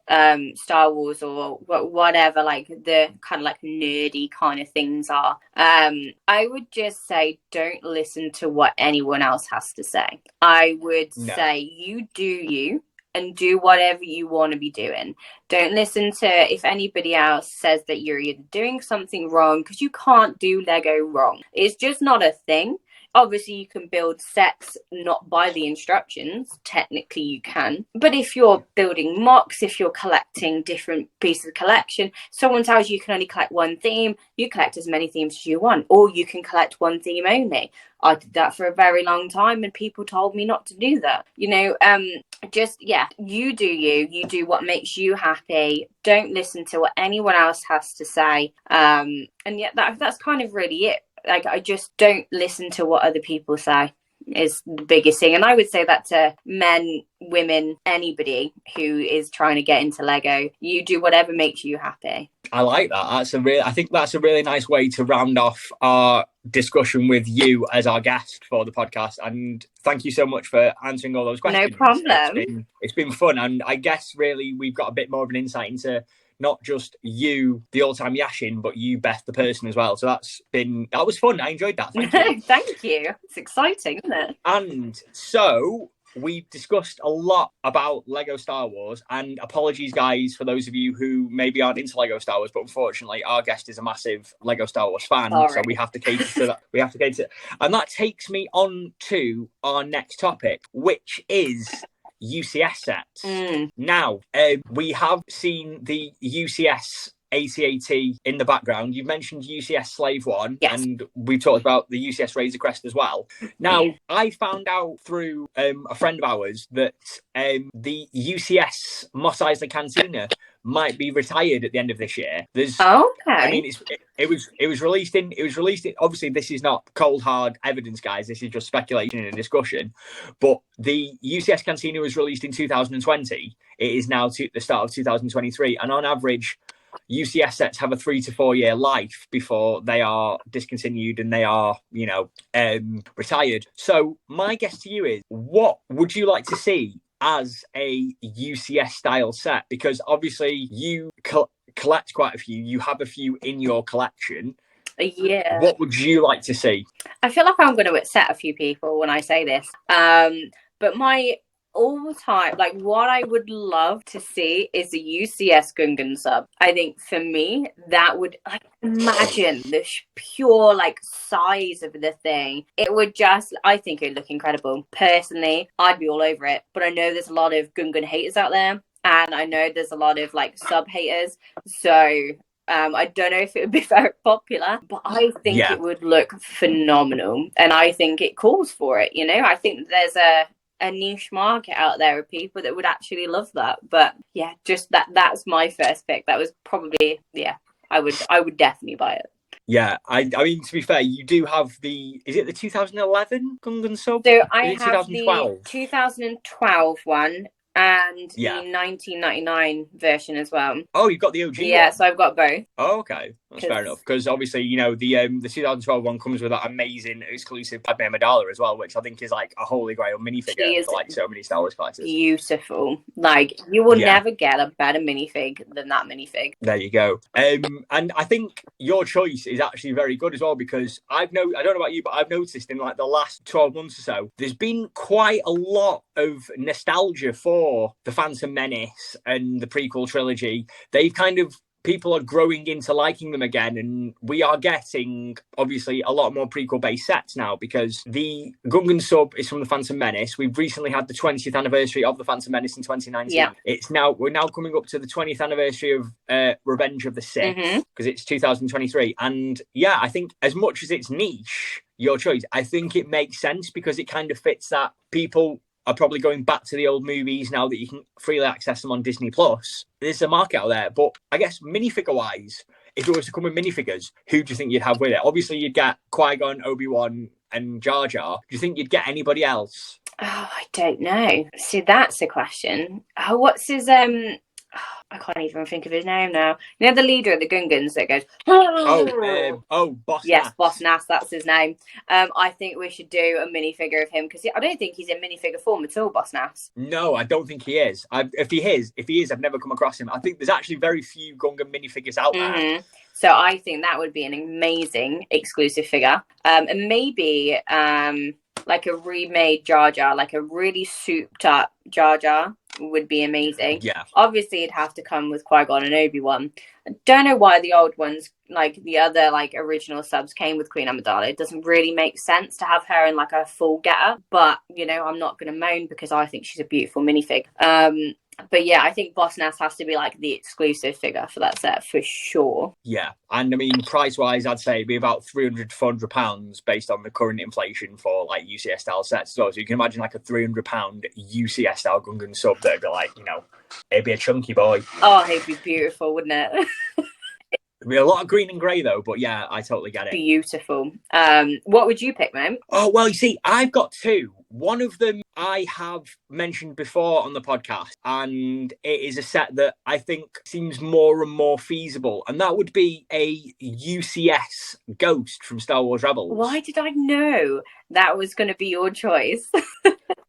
S3: Star Wars or whatever, like the kind of like nerdy kind of things are. I would just say don't listen to what anyone else has to say. I would say you do you. And do whatever you want to be doing. Don't listen to if anybody else says that you're either doing something wrong, because you can't do Lego wrong. It's just not a thing. Obviously, you can build sets not by the instructions. Technically, you can. But if you're building mocks, if you're collecting different pieces of collection, someone tells you can only collect one theme, you collect as many themes as you want. Or you can collect one theme only. I did that for a very long time and people told me not to do that. You do you do what makes you happy. Don't listen to what anyone else has to say. And that's kind of really it. Like, I just don't listen to what other people say is the biggest thing. And I would say that to men, women, anybody who is trying to get into Lego. You do whatever makes you happy.
S2: I like that. I think that's a really nice way to round off our discussion with you as our guest for the podcast. And thank you so much for answering all those questions.
S3: No problem.
S2: It's been fun. And I guess really we've got a bit more of an insight into not just you, the all-time Yashin, but you, Beth, the person as well. So that was fun. I enjoyed that. Thank you.
S3: Thank you. It's exciting, isn't it?
S2: And so we discussed a lot about Lego Star Wars, and apologies, guys, for those of you who maybe aren't into Lego Star Wars, but unfortunately, our guest is a massive Lego Star Wars fan, so we have to cater to that. And that takes me on to our next topic, which is UCS sets. Now, we have seen the UCS AT-AT in the background. You've mentioned UCS Slave One,
S3: yes,
S2: and we've talked about the UCS Razor Crest as well. Now, I found out through a friend of ours that the UCS Mos Eisley Cantina might be retired at the end of this year. I mean, it was released in. Obviously, this is not cold hard evidence, guys. This is just speculation and discussion. But the UCS Cantina was released in 2020. It is now the start of 2023, and on average, UCS sets have a 3 to 4 year life before they are discontinued and they are, retired. So my guess to you is, what would you like to see as a UCS style set? Because obviously you collect quite a few. You have a few in your collection.
S3: Yeah.
S2: What would you like to see?
S3: I feel like I'm going to upset a few people when I say this. But my all time, like, what I would love to see is a UCS Gungan sub. I think for me, that would, like, imagine the pure, like, size of the thing. It would just, I think it would look incredible. Personally, I'd be all over it. But I know there's a lot of Gungan haters out there. And I know there's a lot of, like, sub haters. So I don't know if it would be very popular, but I think it would look phenomenal. And I think it calls for it, I think there's a niche market out there of people that would actually love that. But yeah, just that's my first pick. That was probably, I would definitely buy it.
S2: Yeah, I mean, to be fair, you do have is it the 2011 Gungan sub?
S3: So I
S2: Is it
S3: have the
S2: 2012?
S3: 2012 one and
S2: Yeah.
S3: the 1999 version as well.
S2: Oh, you've got the OG
S3: Yeah,
S2: one?
S3: so I've got both.
S2: Oh, okay. That's fair enough. Because obviously, the 2012 one comes with that amazing exclusive Padme Amidala as well, which I think is like a holy grail minifigure for like so many Star Wars collectors.
S3: Beautiful. Like, you will never get a better minifig than that minifig.
S2: There you go. And I think your choice is actually very good as well, because I don't know about you, but I've noticed in like the last 12 months or so, there's been quite a lot of nostalgia for the Phantom Menace and the prequel trilogy. They've kind of people are growing into liking them again, and we are getting obviously a lot more prequel based sets now, because the Gungan sub is from the Phantom Menace. We've recently had the 20th anniversary of the Phantom Menace in 2019. Yeah. We're now coming up to the 20th anniversary of Revenge of the Sith, because it's 2023. And yeah, I think as much as it's niche, your choice, I think it makes sense because it kind of fits that people are probably going back to the old movies now that you can freely access them on Disney Plus. There's a market out there, but I guess minifigure wise, if it was to come with minifigures, who do you think you'd have with it? Obviously, you'd get Qui-Gon, Obi-Wan, and Jar Jar. Do you think you'd get anybody else?
S3: Oh, I don't know. See, that's a question. Oh, what's his I can't even think of his name now. You know, the leader of the Gungans that goes,
S2: Boss
S3: yes,
S2: Nass.
S3: Boss Nass, that's his name. I think we should do a minifigure of him, because I don't think he's in minifigure form at all, Boss Nass.
S2: No, I don't think he is. If he is, I've never come across him. I think there's actually very few Gungan minifigures out there.
S3: So I think that would be an amazing exclusive figure. And maybe like a remade Jar Jar, like a really souped up Jar Jar would be amazing.
S2: Yeah.
S3: Obviously, it'd have to come with Qui-Gon and Obi-Wan. I don't know why the old ones, like the other like original subs, came with Queen Amidala. It doesn't really make sense to have her in like a full getup. But, I'm not going to moan because I think she's a beautiful minifig. But yeah, I think Boss Nass has to be like the exclusive figure for that set for sure.
S2: Yeah, and I mean, price-wise, I'd say it'd be about £300 to £400 based on the current inflation for like UCS style sets. So you can imagine like a £300 UCS style Gungan sub that'd be like, it'd be a chunky boy.
S3: Oh, he'd be beautiful, wouldn't it?
S2: It'd be a lot of green and grey though, but yeah, I totally get it.
S3: Beautiful. What would you pick, man?
S2: Oh, well, you see, I've got two. One of them I have mentioned before on the podcast, and it is a set that I think seems more and more feasible, and that would be a UCS Ghost from Star Wars Rebels.
S3: Why did I know that was going to be your choice?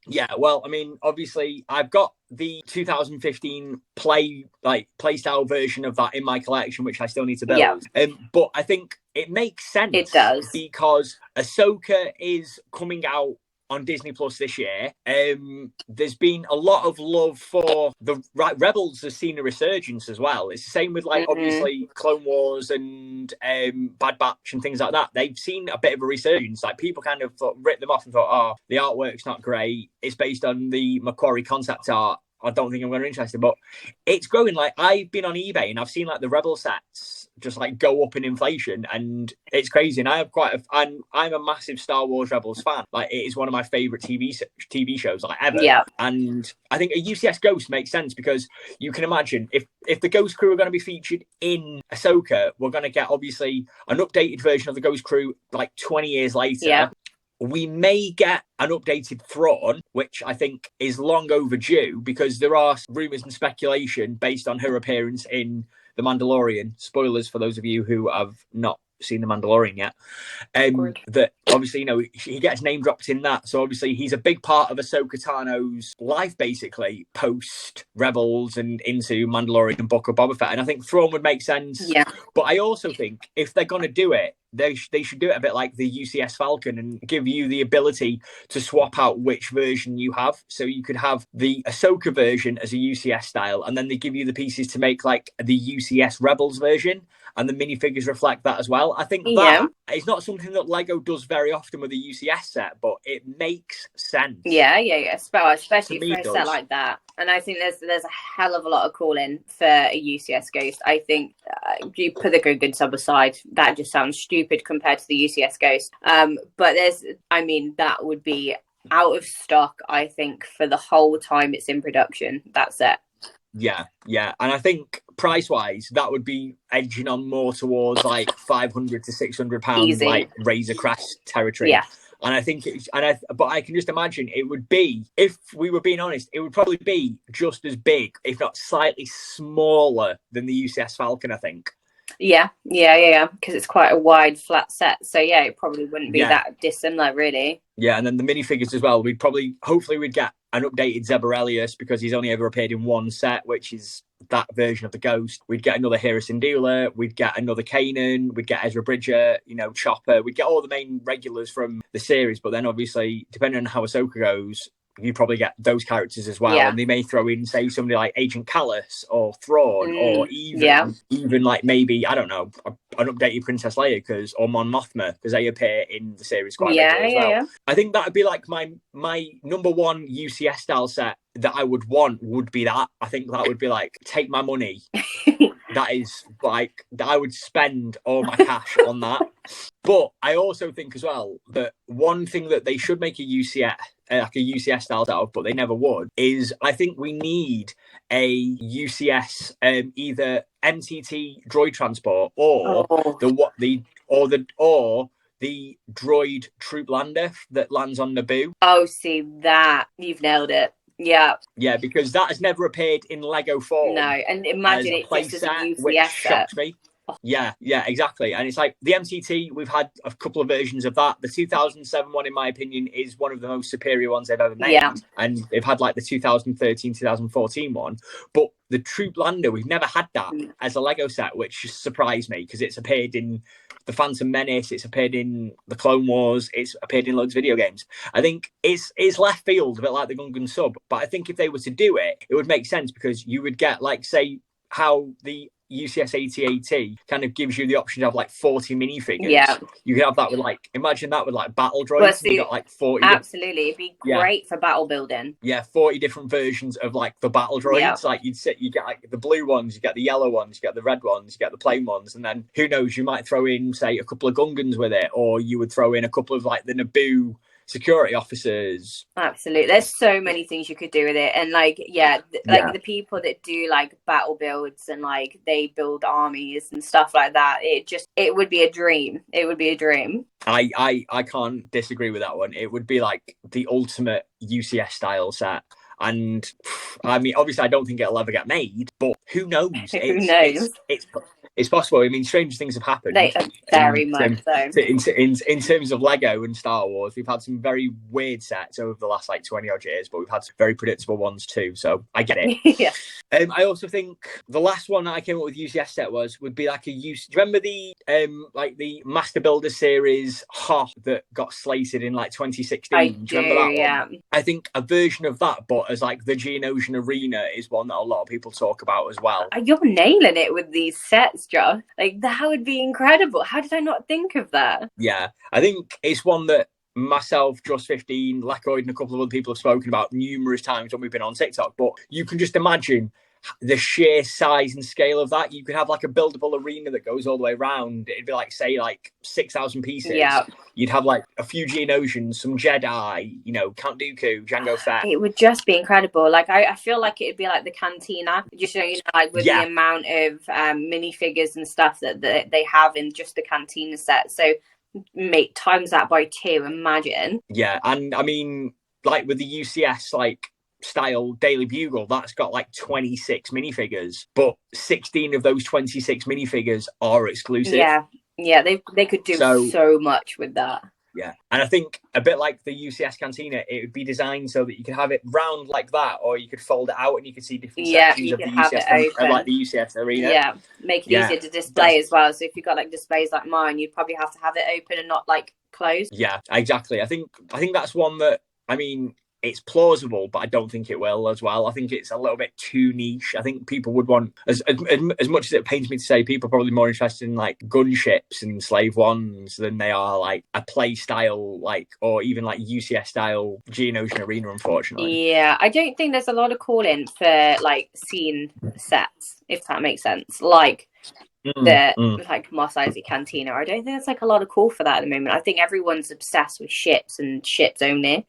S2: Yeah, well, I mean, obviously, I've got the 2015 playstyle version of that in my collection, which I still need to build. Yeah. But I think it makes sense.
S3: It does.
S2: Because Ahsoka is coming out on Disney Plus this year. There's been a lot of love for the Rebels has seen a resurgence as well. It's the same with obviously Clone Wars and Bad Batch and things like that. They've seen a bit of a resurgence. Like people kind of ripped them off and thought, oh, the artwork's not great. It's based on the Macquarie concept art. I don't think I'm going to be interested, but it's growing. Like I've been on eBay and I've seen like the Rebel sets just like go up in inflation, and it's crazy. And I have I'm a massive Star Wars Rebels fan. Like it is one of my favorite TV shows like ever.
S3: Yeah.
S2: And I think a UCS Ghost makes sense because you can imagine if the Ghost Crew are going to be featured in Ahsoka, we're going to get obviously an updated version of the Ghost Crew like 20 years later. Yeah. We may get an updated Thrawn, which I think is long overdue because there are rumours and speculation based on her appearance in The Mandalorian. Spoilers for those of you who have not seen The Mandalorian yet. That obviously, he gets name dropped in that. So obviously he's a big part of Ahsoka Tano's life, basically, post Rebels and into Mandalorian and Book of Boba Fett. And I think Thrawn would make sense.
S3: Yeah.
S2: But I also think if they're going to do it, they should do it a bit like the UCS Falcon and give you the ability to swap out which version you have. So you could have the Ahsoka version as a UCS style, and then they give you the pieces to make like the UCS Rebels version, and the minifigures reflect that as well. I think that is not something that Lego does very often with a UCS set, but it makes sense.
S3: Yeah. Especially for a set like that. And I think there's a hell of a lot of calling for a UCS Ghost. I think you put the good sub aside, that just sounds stupid compared to the UCS Ghost. But that would be out of stock, I think, for the whole time it's in production. That's it.
S2: Yeah. And I think price wise, that would be edging on more towards like £500 to £600
S3: Easy.
S2: like Razor Crest territory.
S3: Yeah.
S2: And I think, but I can just imagine it would be, if we were being honest, it would probably be just as big, if not slightly smaller than the UCS Falcon, I think.
S3: Yeah, because it's quite a wide, flat set. So yeah, it probably wouldn't be that dissimilar, really.
S2: Yeah, and then the minifigures as well. Hopefully we'd get an updated Zeborelius, because he's only ever appeared in one set, which is that version of the Ghost. We'd get another Hera Syndulla, we'd get another Kanan, we'd get Ezra Bridger, Chopper. We'd get all the main regulars from the series, but then obviously, depending on how Ahsoka goes, you probably get those characters as well. And they may throw in, say, somebody like Agent Callus or Thrawn, or even like maybe, I don't know, an updated Princess Leia or Mon Mothma, because they appear in the series quite regularly as well. Yeah. I think that would be like my number one UCS style set that I would want would be that. I think that would be like, take my money. That is like, I would spend all my cash on that. But I also think as well that one thing that they should make a UCS style set of, but they never would, is I think we need a UCS either MTT droid transport or the droid troop lander that lands on Naboo.
S3: Oh, see that, you've nailed it. Yeah.
S2: Yeah, because that has never appeared in Lego form.
S3: No, and imagine it just as a UCS
S2: shocked me. Yeah, exactly. And it's like the MTT, we've had a couple of versions of that. The 2007 one, in my opinion, is one of the most superior ones they've ever made. Yeah. And they've had like the 2013, 2014 one. But the Troop Lander, we've never had that as a Lego set, which just surprised me, because it's appeared in the Phantom Menace, it's appeared in the Clone Wars, it's appeared in loads of video games. I think it's left field, a bit like the Gungan sub. But I think if they were to do it, it would make sense, because you would get, like, say, how the UCS AT-AT kind of gives you the option to have like 40 minifigures. Yeah. You could have that with like, imagine that with like battle droids. Well, you got like 40.
S3: Absolutely. It'd be great for battle building.
S2: Yeah, 40 different versions of like the battle droids. Yeah. Like you get like the blue ones, you get the yellow ones, you get the red ones, you get the plain ones. And then who knows, you might throw in, say, a couple of Gungans with it, or you would throw in a couple of like the Naboo security officers.
S3: Absolutely. There's so many things you could do with it. And like, the people that do like battle builds and like they build armies and stuff like that, it would be a dream. It would be a dream.
S2: I can't disagree with that one. It would be like the ultimate UCS style set. And I mean, obviously I don't think it'll ever get made, but who knows?
S3: Who knows?
S2: It's possible. I mean, strange things have happened.
S3: Very much so.
S2: In terms of Lego and Star Wars, we've had some very weird sets over the last like 20 odd years, but we've had some very predictable ones too. So I get it.
S3: Yeah.
S2: I also think the last one that I came up with UCS set would be like do you remember the the Master Builder series Hoth that got slated in like 2016? Do you remember that one? I think a version of that, but as like the Geonosian Arena, is one that a lot of people talk about as well.
S3: You're nailing it with these sets, Josh. Like, that would be incredible. How did I not think of that?
S2: Yeah, I think it's one that myself, Just15, Lecoid, and a couple of other people have spoken about numerous times when we've been on TikTok. But you can just imagine the sheer size and scale of that. You could have like a buildable arena that goes all the way around. It'd be like, say, like 6,000 pieces. Yeah. You'd have like a few Geonosians, some Jedi, Count Dooku, Jango Fett.
S3: It would just be incredible. Like, I feel like it'd be like the Cantina, just like with the amount of minifigures and stuff that they have in just the Cantina set. So make times that by 2, imagine.
S2: Yeah, and I mean, like with the UCS style Daily Bugle, that's got like 26 minifigures, but 16 of those 26 minifigures are exclusive.
S3: Yeah, they could do so much with that.
S2: Yeah, and I think a bit like the UCS Cantina, it would be designed so that you could have it round like that, or you could fold it out and you could see different sections of the UCS, like the UCS Arena.
S3: Yeah, make it easier to display as well. So if you've got like displays like mine, you'd probably have to have it open and not like closed.
S2: Yeah, exactly. I think that's one that, I mean, it's plausible, but I don't think it will as well. I think it's a little bit too niche. I think people would want, as much as it pains me to say, people are probably more interested in like gunships and Slave Ones than they are like a play style, or even like UCS style Geonosian Arena, unfortunately.
S3: Yeah, I don't think there's a lot of call-in for like scene sets, if that makes sense. Like like Mos Eisley Cantina. I don't think there's like a lot of call for that at the moment. I think everyone's obsessed with ships and ships only.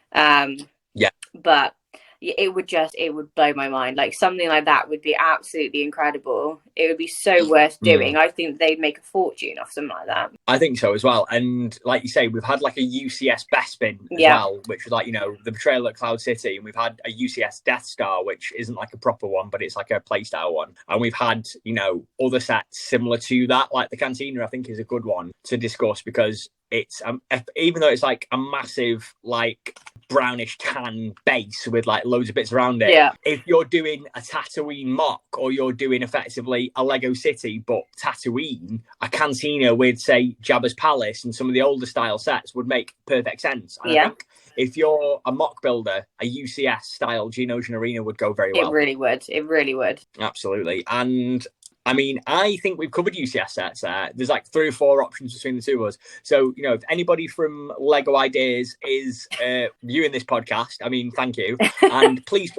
S3: Yeah. But it would blow my mind. Like something like that would be absolutely incredible. It would be so worth doing. I think they'd make a fortune off something like that.
S2: I think so as well. And like you say, we've had like a UCS Bespin as well, which was like, you know, the Betrayal at Cloud City. And we've had a UCS Death Star, which isn't like a proper one, but it's like a playstyle one. And we've had, you know, other sets similar to that, like the Cantina, I think is a good one to discuss, because it's even though it's like a massive like brownish tan base with like loads of bits around it, if you're doing a Tatooine mock, or you're doing effectively a Lego City but Tatooine, a Cantina with say Jabba's Palace and some of the older style sets would make perfect sense. And I think if you're a mock builder, a UCS style Geonosian Arena would go very well.
S3: It really would.
S2: Absolutely. And I mean, I think we've covered UCS sets there. There's like 3 or 4 options between the two of us. So, you know, if anybody from Lego Ideas is viewing this podcast, I mean, thank you. And please,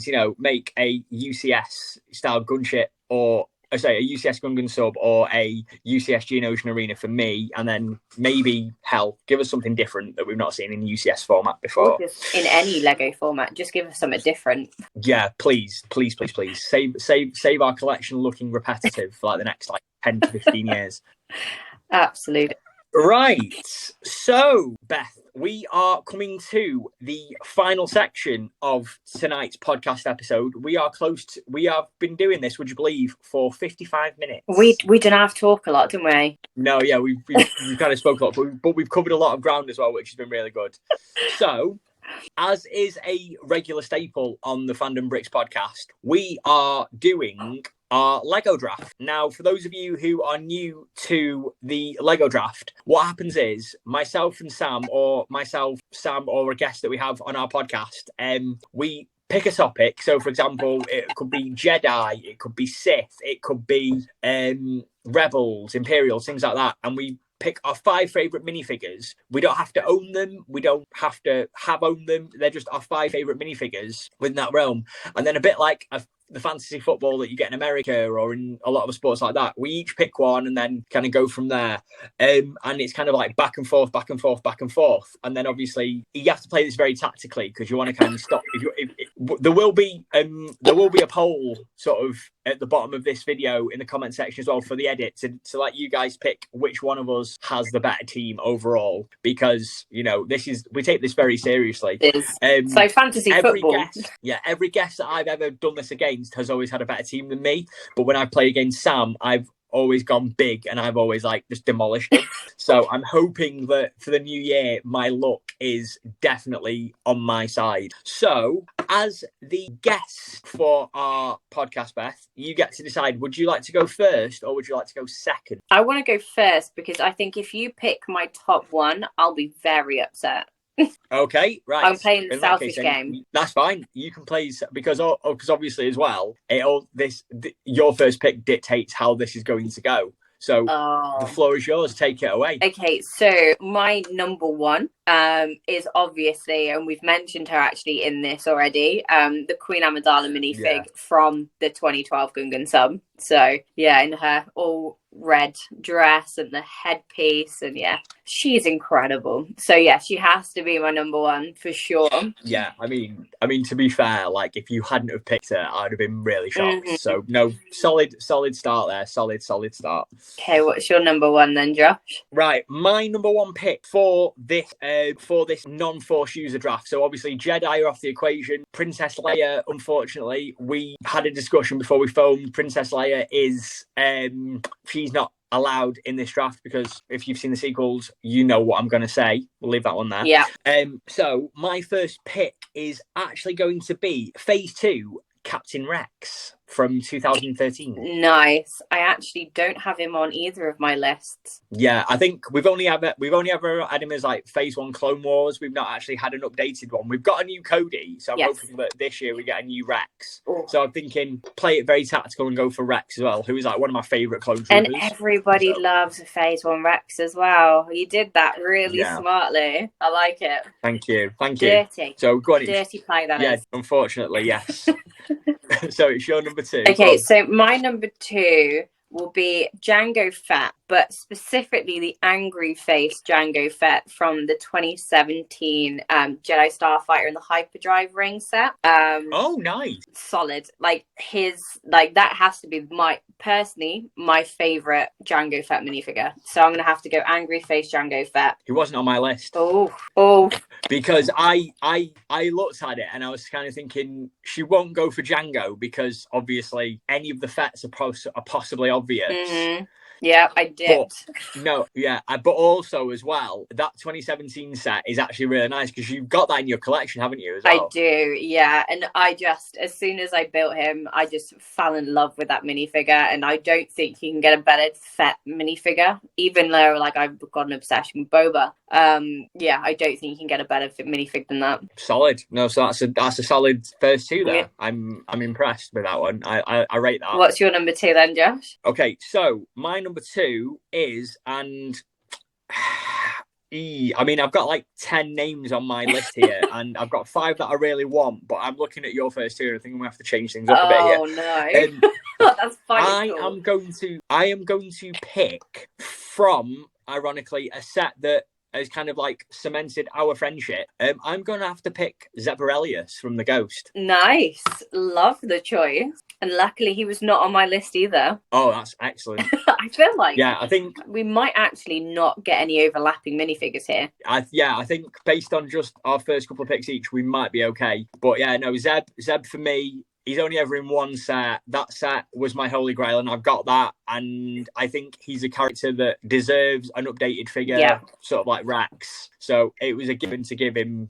S2: you know, make a UCS style gunship, or a UCS Gungan sub, or a UCS Geonosian Arena for me, and then maybe give us something different that we've not seen in UCS format before.
S3: Or just in any Lego format, just give us something different.
S2: Yeah, please. Save our collection looking repetitive for like the next like 10 to 15 years.
S3: Absolutely.
S2: Right. So, Beth, we are coming to the final section of tonight's podcast episode. We have been doing this, would you believe, for 55 minutes.
S3: We didn't have to talk a lot, didn't we?
S2: No, yeah, we've kind of spoke a lot, but we've covered a lot of ground as well, which has been really good. So, as is a regular staple on the Fandom Bricks podcast, we are doing our Lego draft. Now, for those of you who are new to the Lego draft, what happens is myself, Sam, or a guest that we have on our podcast, we pick a topic. So, for example, it could be Jedi, it could be Sith, it could be Rebels, Imperials, things like that. And we pick our 5 favourite minifigures. We don't have to own them. We don't have to have owned them. They're just our 5 favourite minifigures within that realm. And then a bit like the fantasy football that you get in America or in a lot of sports like that, we each pick one and then kind of go from there. And it's kind of like back and forth. And then obviously you have to play this very tactically, because you want to kind of stop. There will be a poll sort of at the bottom of this video in the comment section as well for the edit to let you guys pick which one of us has the better team overall, because you know we take this very seriously.
S3: It's like fantasy football.
S2: Every guest that I've ever done this against has always had a better team than me, but when I play against Sam, I've always gone big and I've always like just demolished him. So I'm hoping that for the new year my luck is definitely on my side. So as the guest for our podcast, Beth, you get to decide, would you like to go first or would you like to go second?
S3: I want to go first, because I think if you pick my top one, I'll be very upset.
S2: Okay, right.
S3: I'm playing the selfish game.
S2: That's fine. You can play, because obviously as well, your first pick dictates how this is going to go. So the floor is yours. Take it away.
S3: Okay, so my number one is obviously, and we've mentioned her actually in this already, the Queen Amidala minifig from the 2012 Gungan sub. So yeah, in her all red dress and the headpiece, and yeah, she's incredible. So yeah, she has to be my number one for sure.
S2: Yeah, I mean to be fair, like if you hadn't have picked her, I'd have been really shocked. So no, solid start there. Solid start.
S3: Okay, what's your number one then, Josh?
S2: Right, my number one pick for this non-Force user draft. So obviously Jedi are off the equation. Princess Leia, unfortunately, we had a discussion before we filmed. Princess Leia is she's not allowed in this draft, because if you've seen the sequels, you know what I'm going to say. We'll leave that one there.
S3: Yeah.
S2: So my first pick is actually going to be Phase 2 Captain Rex from 2013.
S3: Nice. I actually don't have him on either of my lists.
S2: Yeah, I think we've only ever had him as like Phase 1 Clone Wars. We've not actually had an updated one. We've got a new Cody, so I'm hoping that this year we get a new Rex. Ooh. So I'm thinking play it very tactical and go for Rex as well, who is like one of my favourite clone troopers.
S3: And everybody loves a Phase 1 Rex as well. You did that really smartly. I like it.
S2: Thank you.
S3: Dirty.
S2: So go on.
S3: Dirty play that is.
S2: Yeah, unfortunately, yes. So it's your number 2.
S3: Okay, so my number 2 will be Jango Fett but specifically the angry face Jango Fett from the 2017 Jedi Starfighter and the Hyperdrive ring set.
S2: Oh, nice.
S3: Solid. Like that has to be my favorite Jango Fett minifigure. So I'm gonna have to go angry face Jango Fett.
S2: He wasn't on my list.
S3: Oh.
S2: Because I looked at it and I was kind of thinking she won't go for Django because obviously any of the Fets are possibly obvious.
S3: Mm-hmm. Yeah, I did.
S2: But also as well, that 2017 set is actually really nice because you've got that in your collection, haven't you? As well?
S3: I do, yeah. And as soon as I built him, I just fell in love with that minifigure. And I don't think you can get a better Fett minifigure, even though like I've got an obsession with Boba. I don't think you can get a better minifig than that.
S2: Solid. No, so that's a solid first two there. Yeah. I'm impressed with that one. I rate that.
S3: What's your number two then, Josh?
S2: Okay, so my number two is, and I mean, I've got like 10 names on my list here, and I've got 5 that I really want, but I'm looking at your first two, and I think I'm gonna have to change things up a bit here.
S3: Oh no. That's funny.
S2: I am going to pick from, ironically, a set that has kind of like cemented our friendship. I'm going to have to pick Zebrelius from The Ghost.
S3: Nice. Love the choice. And luckily he was not on my list either.
S2: Oh, that's excellent.
S3: I feel like
S2: I think
S3: we might actually not get any overlapping minifigures here.
S2: I think based on just our first couple of picks each, we might be okay. But yeah, no, Zeb for me, he's only ever in one set. That set was my holy grail, and I've got that. And I think he's a character that deserves an updated figure, sort of like Rex. So it was a given to give him,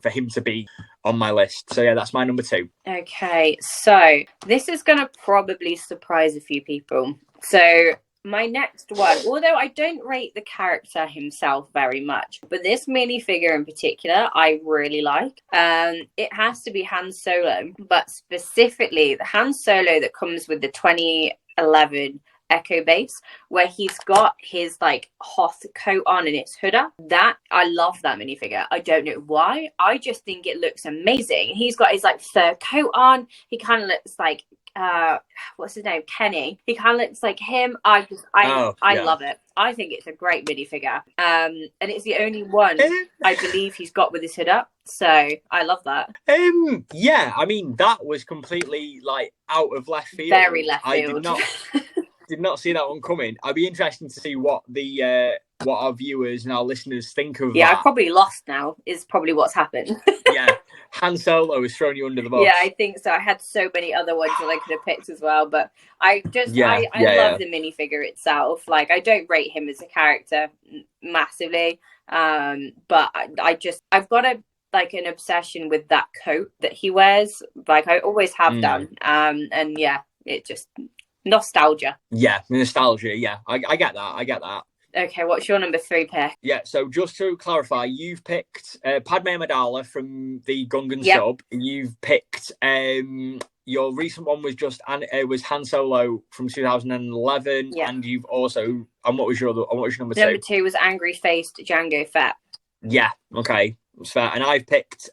S2: for him to be on my list. So yeah, that's my number two.
S3: Okay, so this is going to probably surprise a few people. So my next one, although I don't rate the character himself very much, but this minifigure in particular, I really like. It has to be Han Solo, but specifically the Han Solo that comes with the 2011 Echo base, where he's got his like Hoth coat on and it's hood up. That I love that minifigure. I don't know why. I just think it looks amazing. He's got his like fur coat on. He kind of looks like what's his name? Kenny. He kind of looks like him. I love it. I think it's a great minifigure. And it's the only one I believe he's got with his hood up. So I love that.
S2: Yeah, I mean that was completely like out of left field.
S3: Very left field.
S2: I did not see that one coming. I'd be interested to see what our viewers and our listeners think of that.
S3: Yeah, I've probably lost now, is probably what's happened.
S2: Yeah, Han Solo has thrown you under the bus.
S3: Yeah, I think so. I had so many other ones that I could have picked as well, but I love the minifigure itself. Like, I don't rate him as a character massively, but I've got an obsession with that coat that he wears. Like, I always have done. And yeah, it just... nostalgia.
S2: Yeah, nostalgia. Yeah, I get that.
S3: Okay, what's your number 3 pick?
S2: Yeah, so just to clarify, you've picked Padme Amidala from the Gungan sub. You've picked your recent one was was Han Solo from 2011, and you've also what was your number 2?
S3: Number 2 was angry faced Jango Fett.
S2: Yeah, okay. That's fair. And I've picked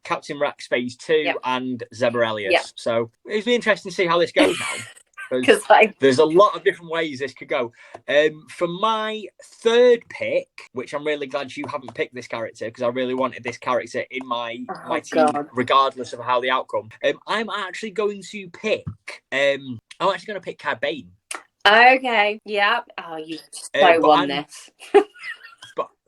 S2: Captain Rex Phase 2 and Zebrelius. Yep. So it'll be interesting to see how this goes now. Because there's a lot of different ways this could go. For my third pick, which I'm really glad you haven't picked this character, because I really wanted this character in my team, regardless of how the outcome. I'm actually going to pick. I'm actually going to pick Cad Bane.
S3: Okay. Yeah. Oh, you so won this.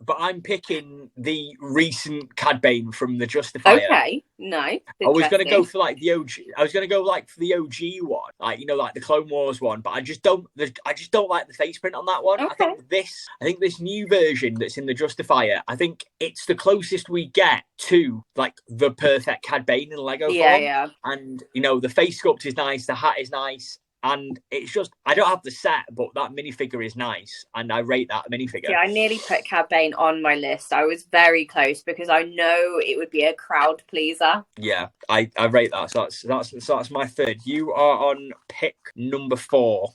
S2: But I'm picking the recent Cad Bane from the Justifier.
S3: Okay, nice.
S2: I was going to go for like the OG. I was going to go like for the OG one, like like the Clone Wars one. But I just don't like the face print on that one. Okay. I think this new version that's in the Justifier. I think it's the closest we get to like the perfect Cad Bane in Lego form.
S3: Yeah.
S2: And the face sculpt is nice. The hat is nice. And it's just, I don't have the set, but that minifigure is nice. And I rate that minifigure.
S3: Yeah, I nearly put Cad Bane on my list. I was very close because I know it would be a crowd pleaser.
S2: Yeah, I rate that. So that's my third. You are on pick number 4.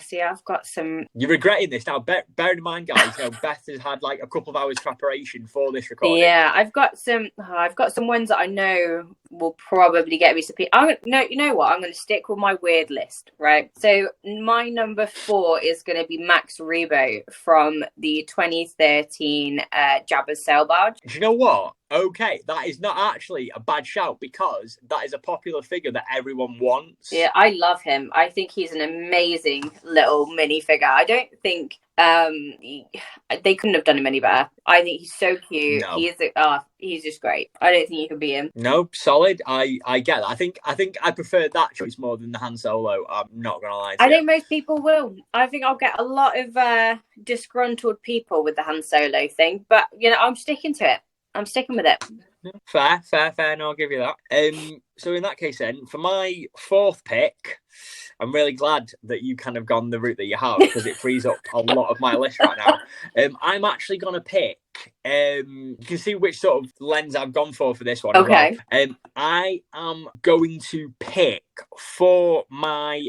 S3: See, I've got some.
S2: You're regretting this now. Bear in mind, guys, Beth has had like a couple of hours preparation for this recording.
S3: Yeah, I've got some. I've got some ones that I know will probably get me some. No, you know what? I'm going to stick with my weird list, right? So my number 4 is going to be Max Rebo from the 2013 Jabba's Sail Barge.
S2: Do you know what? Okay, that is not actually a bad shout because that is a popular figure that everyone wants.
S3: Yeah, I love him. I think he's an amazing little minifigure. I don't think they couldn't have done him any better. I think he's so cute.
S2: No.
S3: He's just great. I don't think you can beat him.
S2: No, solid. I get that. I think I prefer that choice more than the Han Solo. I'm not gonna lie.
S3: I think most people will. I think I'll get a lot of disgruntled people with the Han Solo thing, but I'm sticking to it. I'm sticking with it.
S2: Fair. No, I'll give you that. So in that case, then for my 4th pick, I'm really glad that you kind of gone the route that you have because it frees up a lot of my list right now. I'm actually gonna pick. You can see which sort of lens I've gone for this one.
S3: Okay.
S2: Well. I am going to pick for my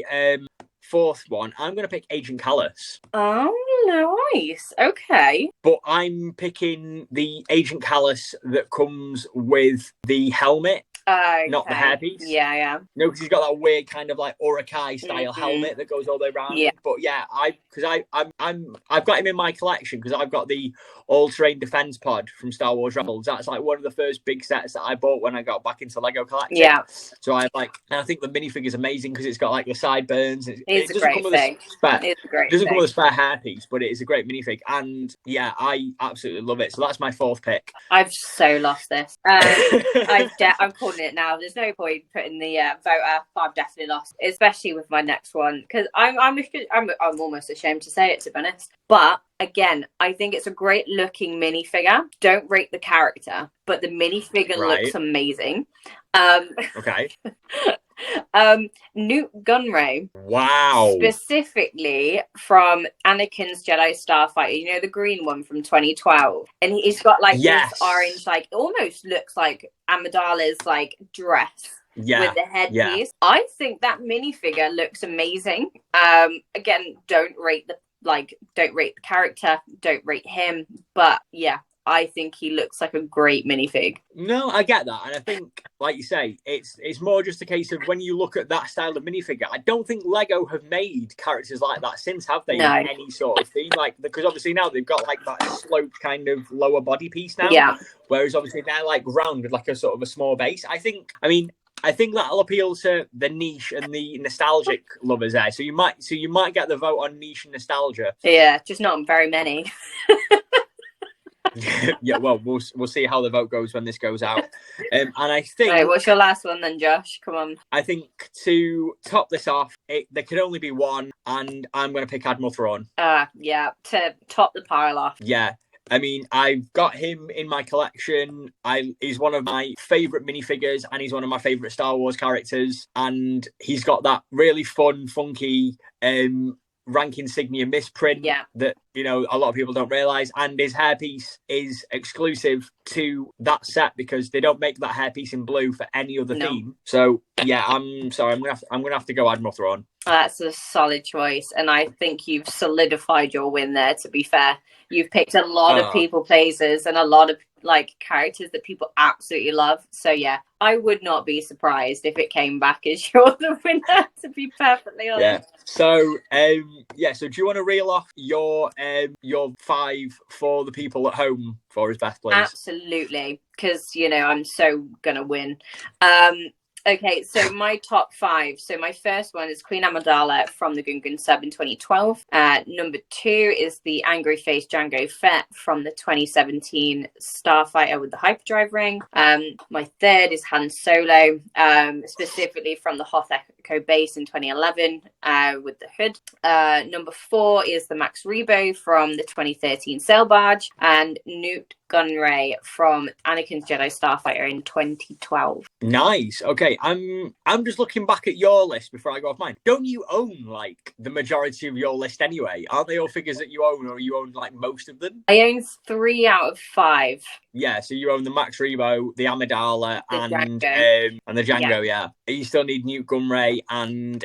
S2: 4th one. I'm going to pick Agent Callus.
S3: Oh, nice. Okay.
S2: But I'm picking the Agent Callus that comes with the helmet. Not the hairpiece.
S3: Yeah.
S2: No, because he's got that weird kind of like Urukai style helmet that goes all the way around.
S3: Yeah.
S2: But yeah, I've got him in my collection because I've got the all-terrain defense pod from Star Wars Rebels. That's like one of the first big sets that I bought when I got back into Lego collecting.
S3: Yeah.
S2: So I think the minifigure's amazing because it's got like the sideburns.
S3: It's a great thing.
S2: It doesn't come with a spare hairpiece, but it is a great minifig. And yeah, I absolutely love it. So that's my 4th pick.
S3: I've so lost this. I'm calling it now. There's no point putting the voter. I've definitely lost, especially with my next one because I'm almost ashamed to say it, to be honest. But again, I think it's a great looking minifigure. Don't rate the character, but the minifigure looks amazing.
S2: Okay.
S3: Newt Gunray.
S2: Wow.
S3: Specifically from Anakin's Jedi Starfighter, the green one from 2012. And he's got this orange, almost looks like Amidala's dress.
S2: Yeah,
S3: with the headpiece.
S2: Yeah.
S3: I think that minifigure looks amazing. Again, don't rate the character, don't rate him, but yeah, I think he looks like a great minifig.
S2: No, I get that, and I think, like you say, it's more just a case of when you look at that style of minifigure. I don't think Lego have made characters like that since, have they?
S3: No.
S2: In any sort of theme, because obviously now they've got that sloped kind of lower body piece now.
S3: Yeah.
S2: Whereas obviously they're round with a sort of a small base. I think that'll appeal to the niche and the nostalgic lovers there. So you might get the vote on niche and nostalgia.
S3: Yeah, just not on very many.
S2: Yeah, well, we'll see how the vote goes when this goes out. And I think...
S3: Right, what's your last one then, Josh? Come on.
S2: I think to top this off, there could only be one, and I'm going to pick Admiral Thrawn.
S3: Yeah, to top the pile off.
S2: Yeah. I mean, I've got him in my collection. He's one of my favourite minifigures, and he's one of my favourite Star Wars characters. And he's got that really fun, funky rank insignia misprint that a lot of people don't realise. And his hairpiece is exclusive to that set because they don't make that hairpiece in blue for any other theme. So yeah, I'm sorry, I'm gonna have to go Admiral Thrawn.
S3: That's a solid choice, and I think you've solidified your win there. To be fair, you've picked a lot of people pleasers and a lot of characters that people absolutely love. So yeah, I would not be surprised if it came back as you're the winner. To be perfectly honest.
S2: Yeah. So So do you want to reel off your 5 for the people at home for us, Beth, please?
S3: Absolutely, because I'm so gonna win. Okay, so my top 5. So my first one is Queen Amidala from the Gungan sub in 2012. Number 2 is the Angry Face Jango Fett from the 2017 Starfighter with the hyperdrive ring. My third is Han Solo, specifically from the Hoth Echo base in 2011 with the hood. Number 4 is the Max Rebo from the 2013 Sail Barge, and Newt Gunray from Anakin's Jedi Starfighter in 2012.
S2: Nice. Okay, I'm just looking back at your list before I go off mine. Don't you own the majority of your list anyway? Aren't they all figures that you own, or you own most of them?
S3: I own 3 out of 5.
S2: Yeah, so you own the Max Rebo, the Amidala, and the Jango. Yeah. You still need Newt Gunray. Ray and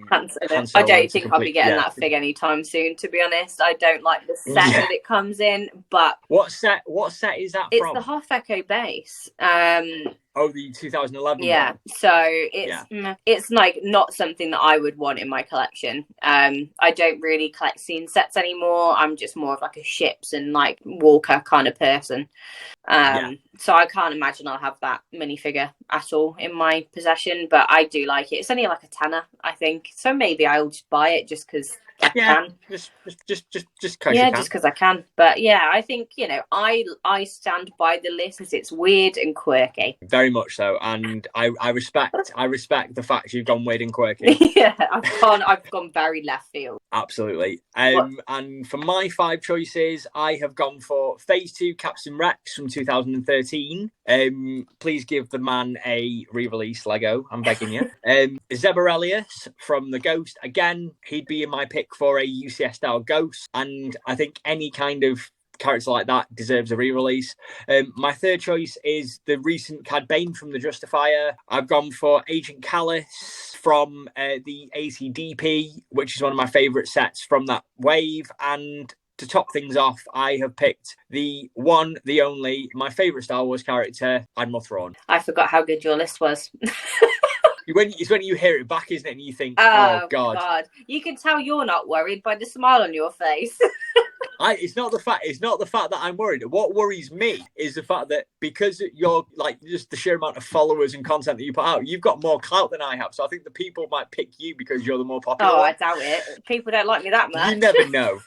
S3: Han Solo.
S2: Solo
S3: I don't think I'll be getting that fig anytime soon, to be honest. I don't like the set that it comes in, but
S2: what set is that
S3: it's
S2: from?
S3: the Hoth Echo base.
S2: The 2011
S3: yeah
S2: one.
S3: So it's like not something that I would want in my collection. I don't really collect scene sets anymore. I'm just more of like a ships and like Walker kind of person. So I can't imagine I'll have that minifigure at all in my possession, but I do like it. It's only like a tenner, I think, so maybe I'll just buy it just because I can.
S2: Just
S3: because I can. But yeah, I think, you know, I stand by the list because it's weird and quirky.
S2: Very much so, and I respect the fact you've gone weird and quirky.
S3: Yeah, I've gone very left field.
S2: Absolutely. And for my 5 choices, I have gone for Phase 2 Captain Rex from 2013. Please give the man a re-release Lego, I'm begging you. Zeborelius from the Ghost. Again, he'd be in my pick for a UCS style Ghost, and I think any kind of character like that deserves a re-release. My third choice is the recent Cad Bane from the Justifier. I've gone for Agent Callus from the ACDP, which is one of my favourite sets from that wave. And to top things off, I have picked the one, the only, my favourite Star Wars character, Admiral Thrawn.
S3: I forgot how good your list was.
S2: It's when you hear it back, isn't it? And you think,
S3: oh God. You can tell you're not worried by the smile on your face.
S2: It's not the fact that I'm worried. What worries me is the fact that because you're like just the sheer amount of followers and content that you put out, you've got more clout than I have. So I think the people might pick you because you're the more popular.
S3: Oh, I doubt it. People don't like me that much.
S2: You never know.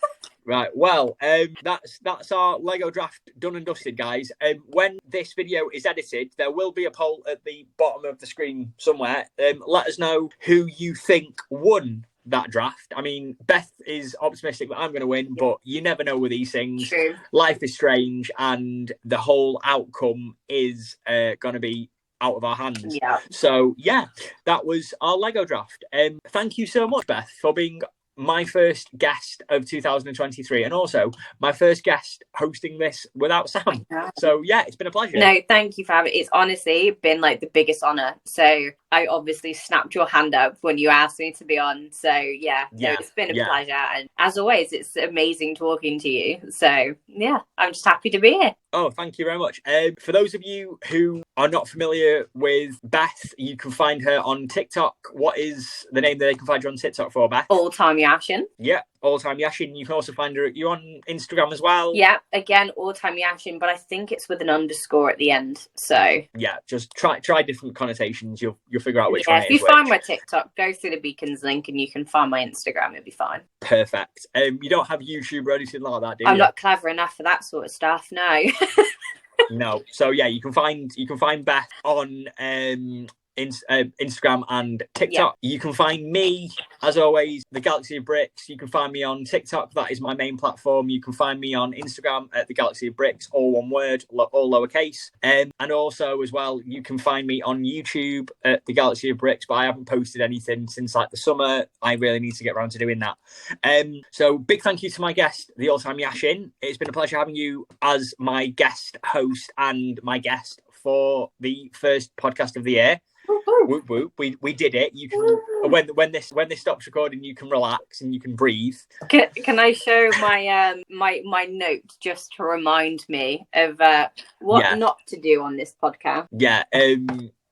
S2: Right, well, that's our Lego draft done and dusted, guys. When this video is edited, there will be a poll at the bottom of the screen somewhere. Let us know who you think won that draft. I mean, Beth is optimistic that I'm going to win, but you never know with these things.
S3: True.
S2: Life is strange, and the whole outcome is going to be out of our hands.
S3: Yeah.
S2: So, yeah, that was our Lego draft. Thank you so much, Beth, for being my first guest of 2023 and also my first guest hosting this without Sam. So yeah, it's been a pleasure.
S3: No, thank you for having it. It's honestly been like the biggest honor. So I obviously snapped your hand up when you asked me to be on. So yeah, it's been a pleasure. And as always, it's amazing talking to you. So yeah, I'm just happy to be here.
S2: Oh, thank you very much. For those of you who are not familiar with Beth, you can find her on TikTok. What is the name that they can find you on TikTok for, Beth?
S3: All Time Yashin.
S2: Yeah, All Time Yashin. You can also find her. You're on Instagram as well.
S3: Yeah, again, All Time Yashin, but I think it's with an underscore at the end. So
S2: yeah, just try different connotations. You'll figure out which one.
S3: If you find my TikTok, go through the beacons link, and you can find my Instagram. It'll be fine.
S2: Perfect. You don't have YouTube or anything like that, do you?
S3: I'm not clever enough for that sort of stuff. No.
S2: No. So yeah, you can find Beth on Instagram and TikTok. You can find me, as always, the Galaxy of Bricks. You can find me on TikTok. That is my main platform. You can find me on Instagram at the Galaxy of Bricks, all one word, all lowercase. And also as well, you can find me on YouTube at the Galaxy of Bricks, but I haven't posted anything since like the summer. I really need to get around to doing that. So big thank you to my guest, the All Time Yashin. It's been a pleasure having you as my guest host and my guest for the first podcast of the year. Whoop, whoop. We did it. You can when this stops recording, you can relax and you can breathe.
S3: Can I show my my note just to remind me of what not to do on this podcast?
S2: Yeah,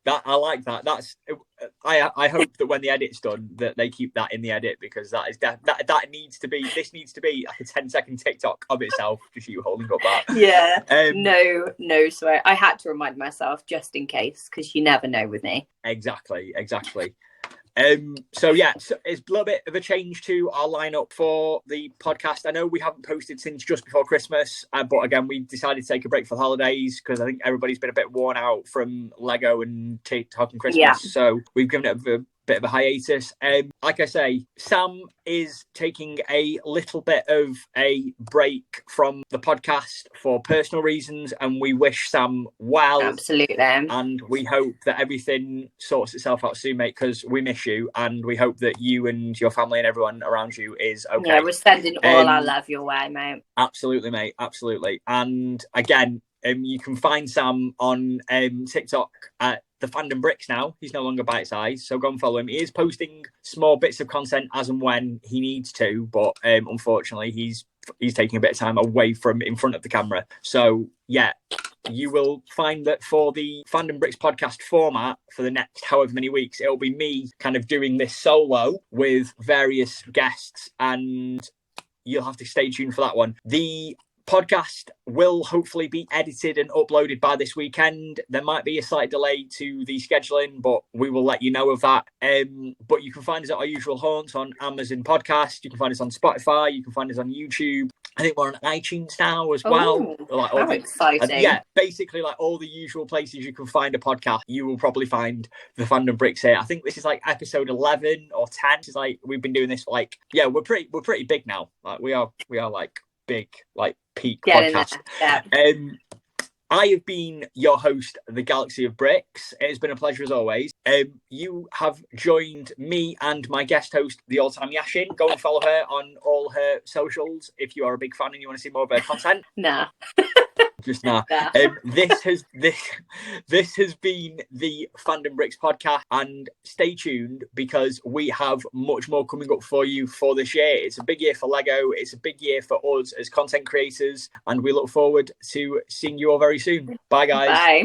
S2: that I like that. That's I hope that when the edit's done that they keep that in the edit, because that is that needs to be, this needs to be like a 10-second TikTok of itself, just you holding up that.
S3: Yeah. No swear. I had to remind myself just in case, because you never know with me.
S2: Exactly. So yeah, so it's a little bit of a change to our lineup for the podcast. I know we haven't posted since just before Christmas, but again, we decided to take a break for the holidays because I think everybody's been a bit worn out from Lego and TikTok and Christmas.
S3: Yeah.
S2: So we've given it a bit of a hiatus. Like I say, Sam is taking a little bit of a break from the podcast for personal reasons, and we wish Sam well.
S3: Absolutely.
S2: And we hope that everything sorts itself out soon, mate, because we miss you, and we hope that you and your family and everyone around you is okay.
S3: Yeah, we're sending all our love your way, mate.
S2: Absolutely, mate. Absolutely. And again, You can find Sam on TikTok at the Fandom Bricks now. He's no longer Bite Size, so go and follow him. He is posting small bits of content as and when he needs to, but unfortunately he's taking a bit of time away from in front of the camera. So yeah, you will find that for the Fandom Bricks podcast format for the next however many weeks, it'll be me kind of doing this solo with various guests, and you'll have to stay tuned for that one. The podcast will hopefully be edited and uploaded by this weekend. There might be a slight delay to the scheduling, but we will let you know of that. But you can find us at our usual haunts on Amazon Podcast. You can find us on Spotify. You can find us on YouTube. I think we're on iTunes now as well.
S3: How exciting.
S2: Yeah, basically like all the usual places you can find a podcast, you will probably find the Fandom Bricks here. I think this is like episode 11 or 10. It's like we've been doing this for like, yeah, we're pretty big now. Like we are like big, like peak podcast.
S3: Yeah.
S2: I have been your host, the Galaxy of Bricks. It has been a pleasure as always. You have joined me and my guest host, the all-time Yashin. Go and follow her on all her socials if you are a big fan and you want to see more of her content.
S3: Nah.
S2: Just now. This has been the Fandom Bricks podcast, and stay tuned because we have much more coming up for you for this year. It's a big year for Lego. It's a big year for us as content creators, and we look forward to seeing you all very soon. Bye, guys.
S3: Bye.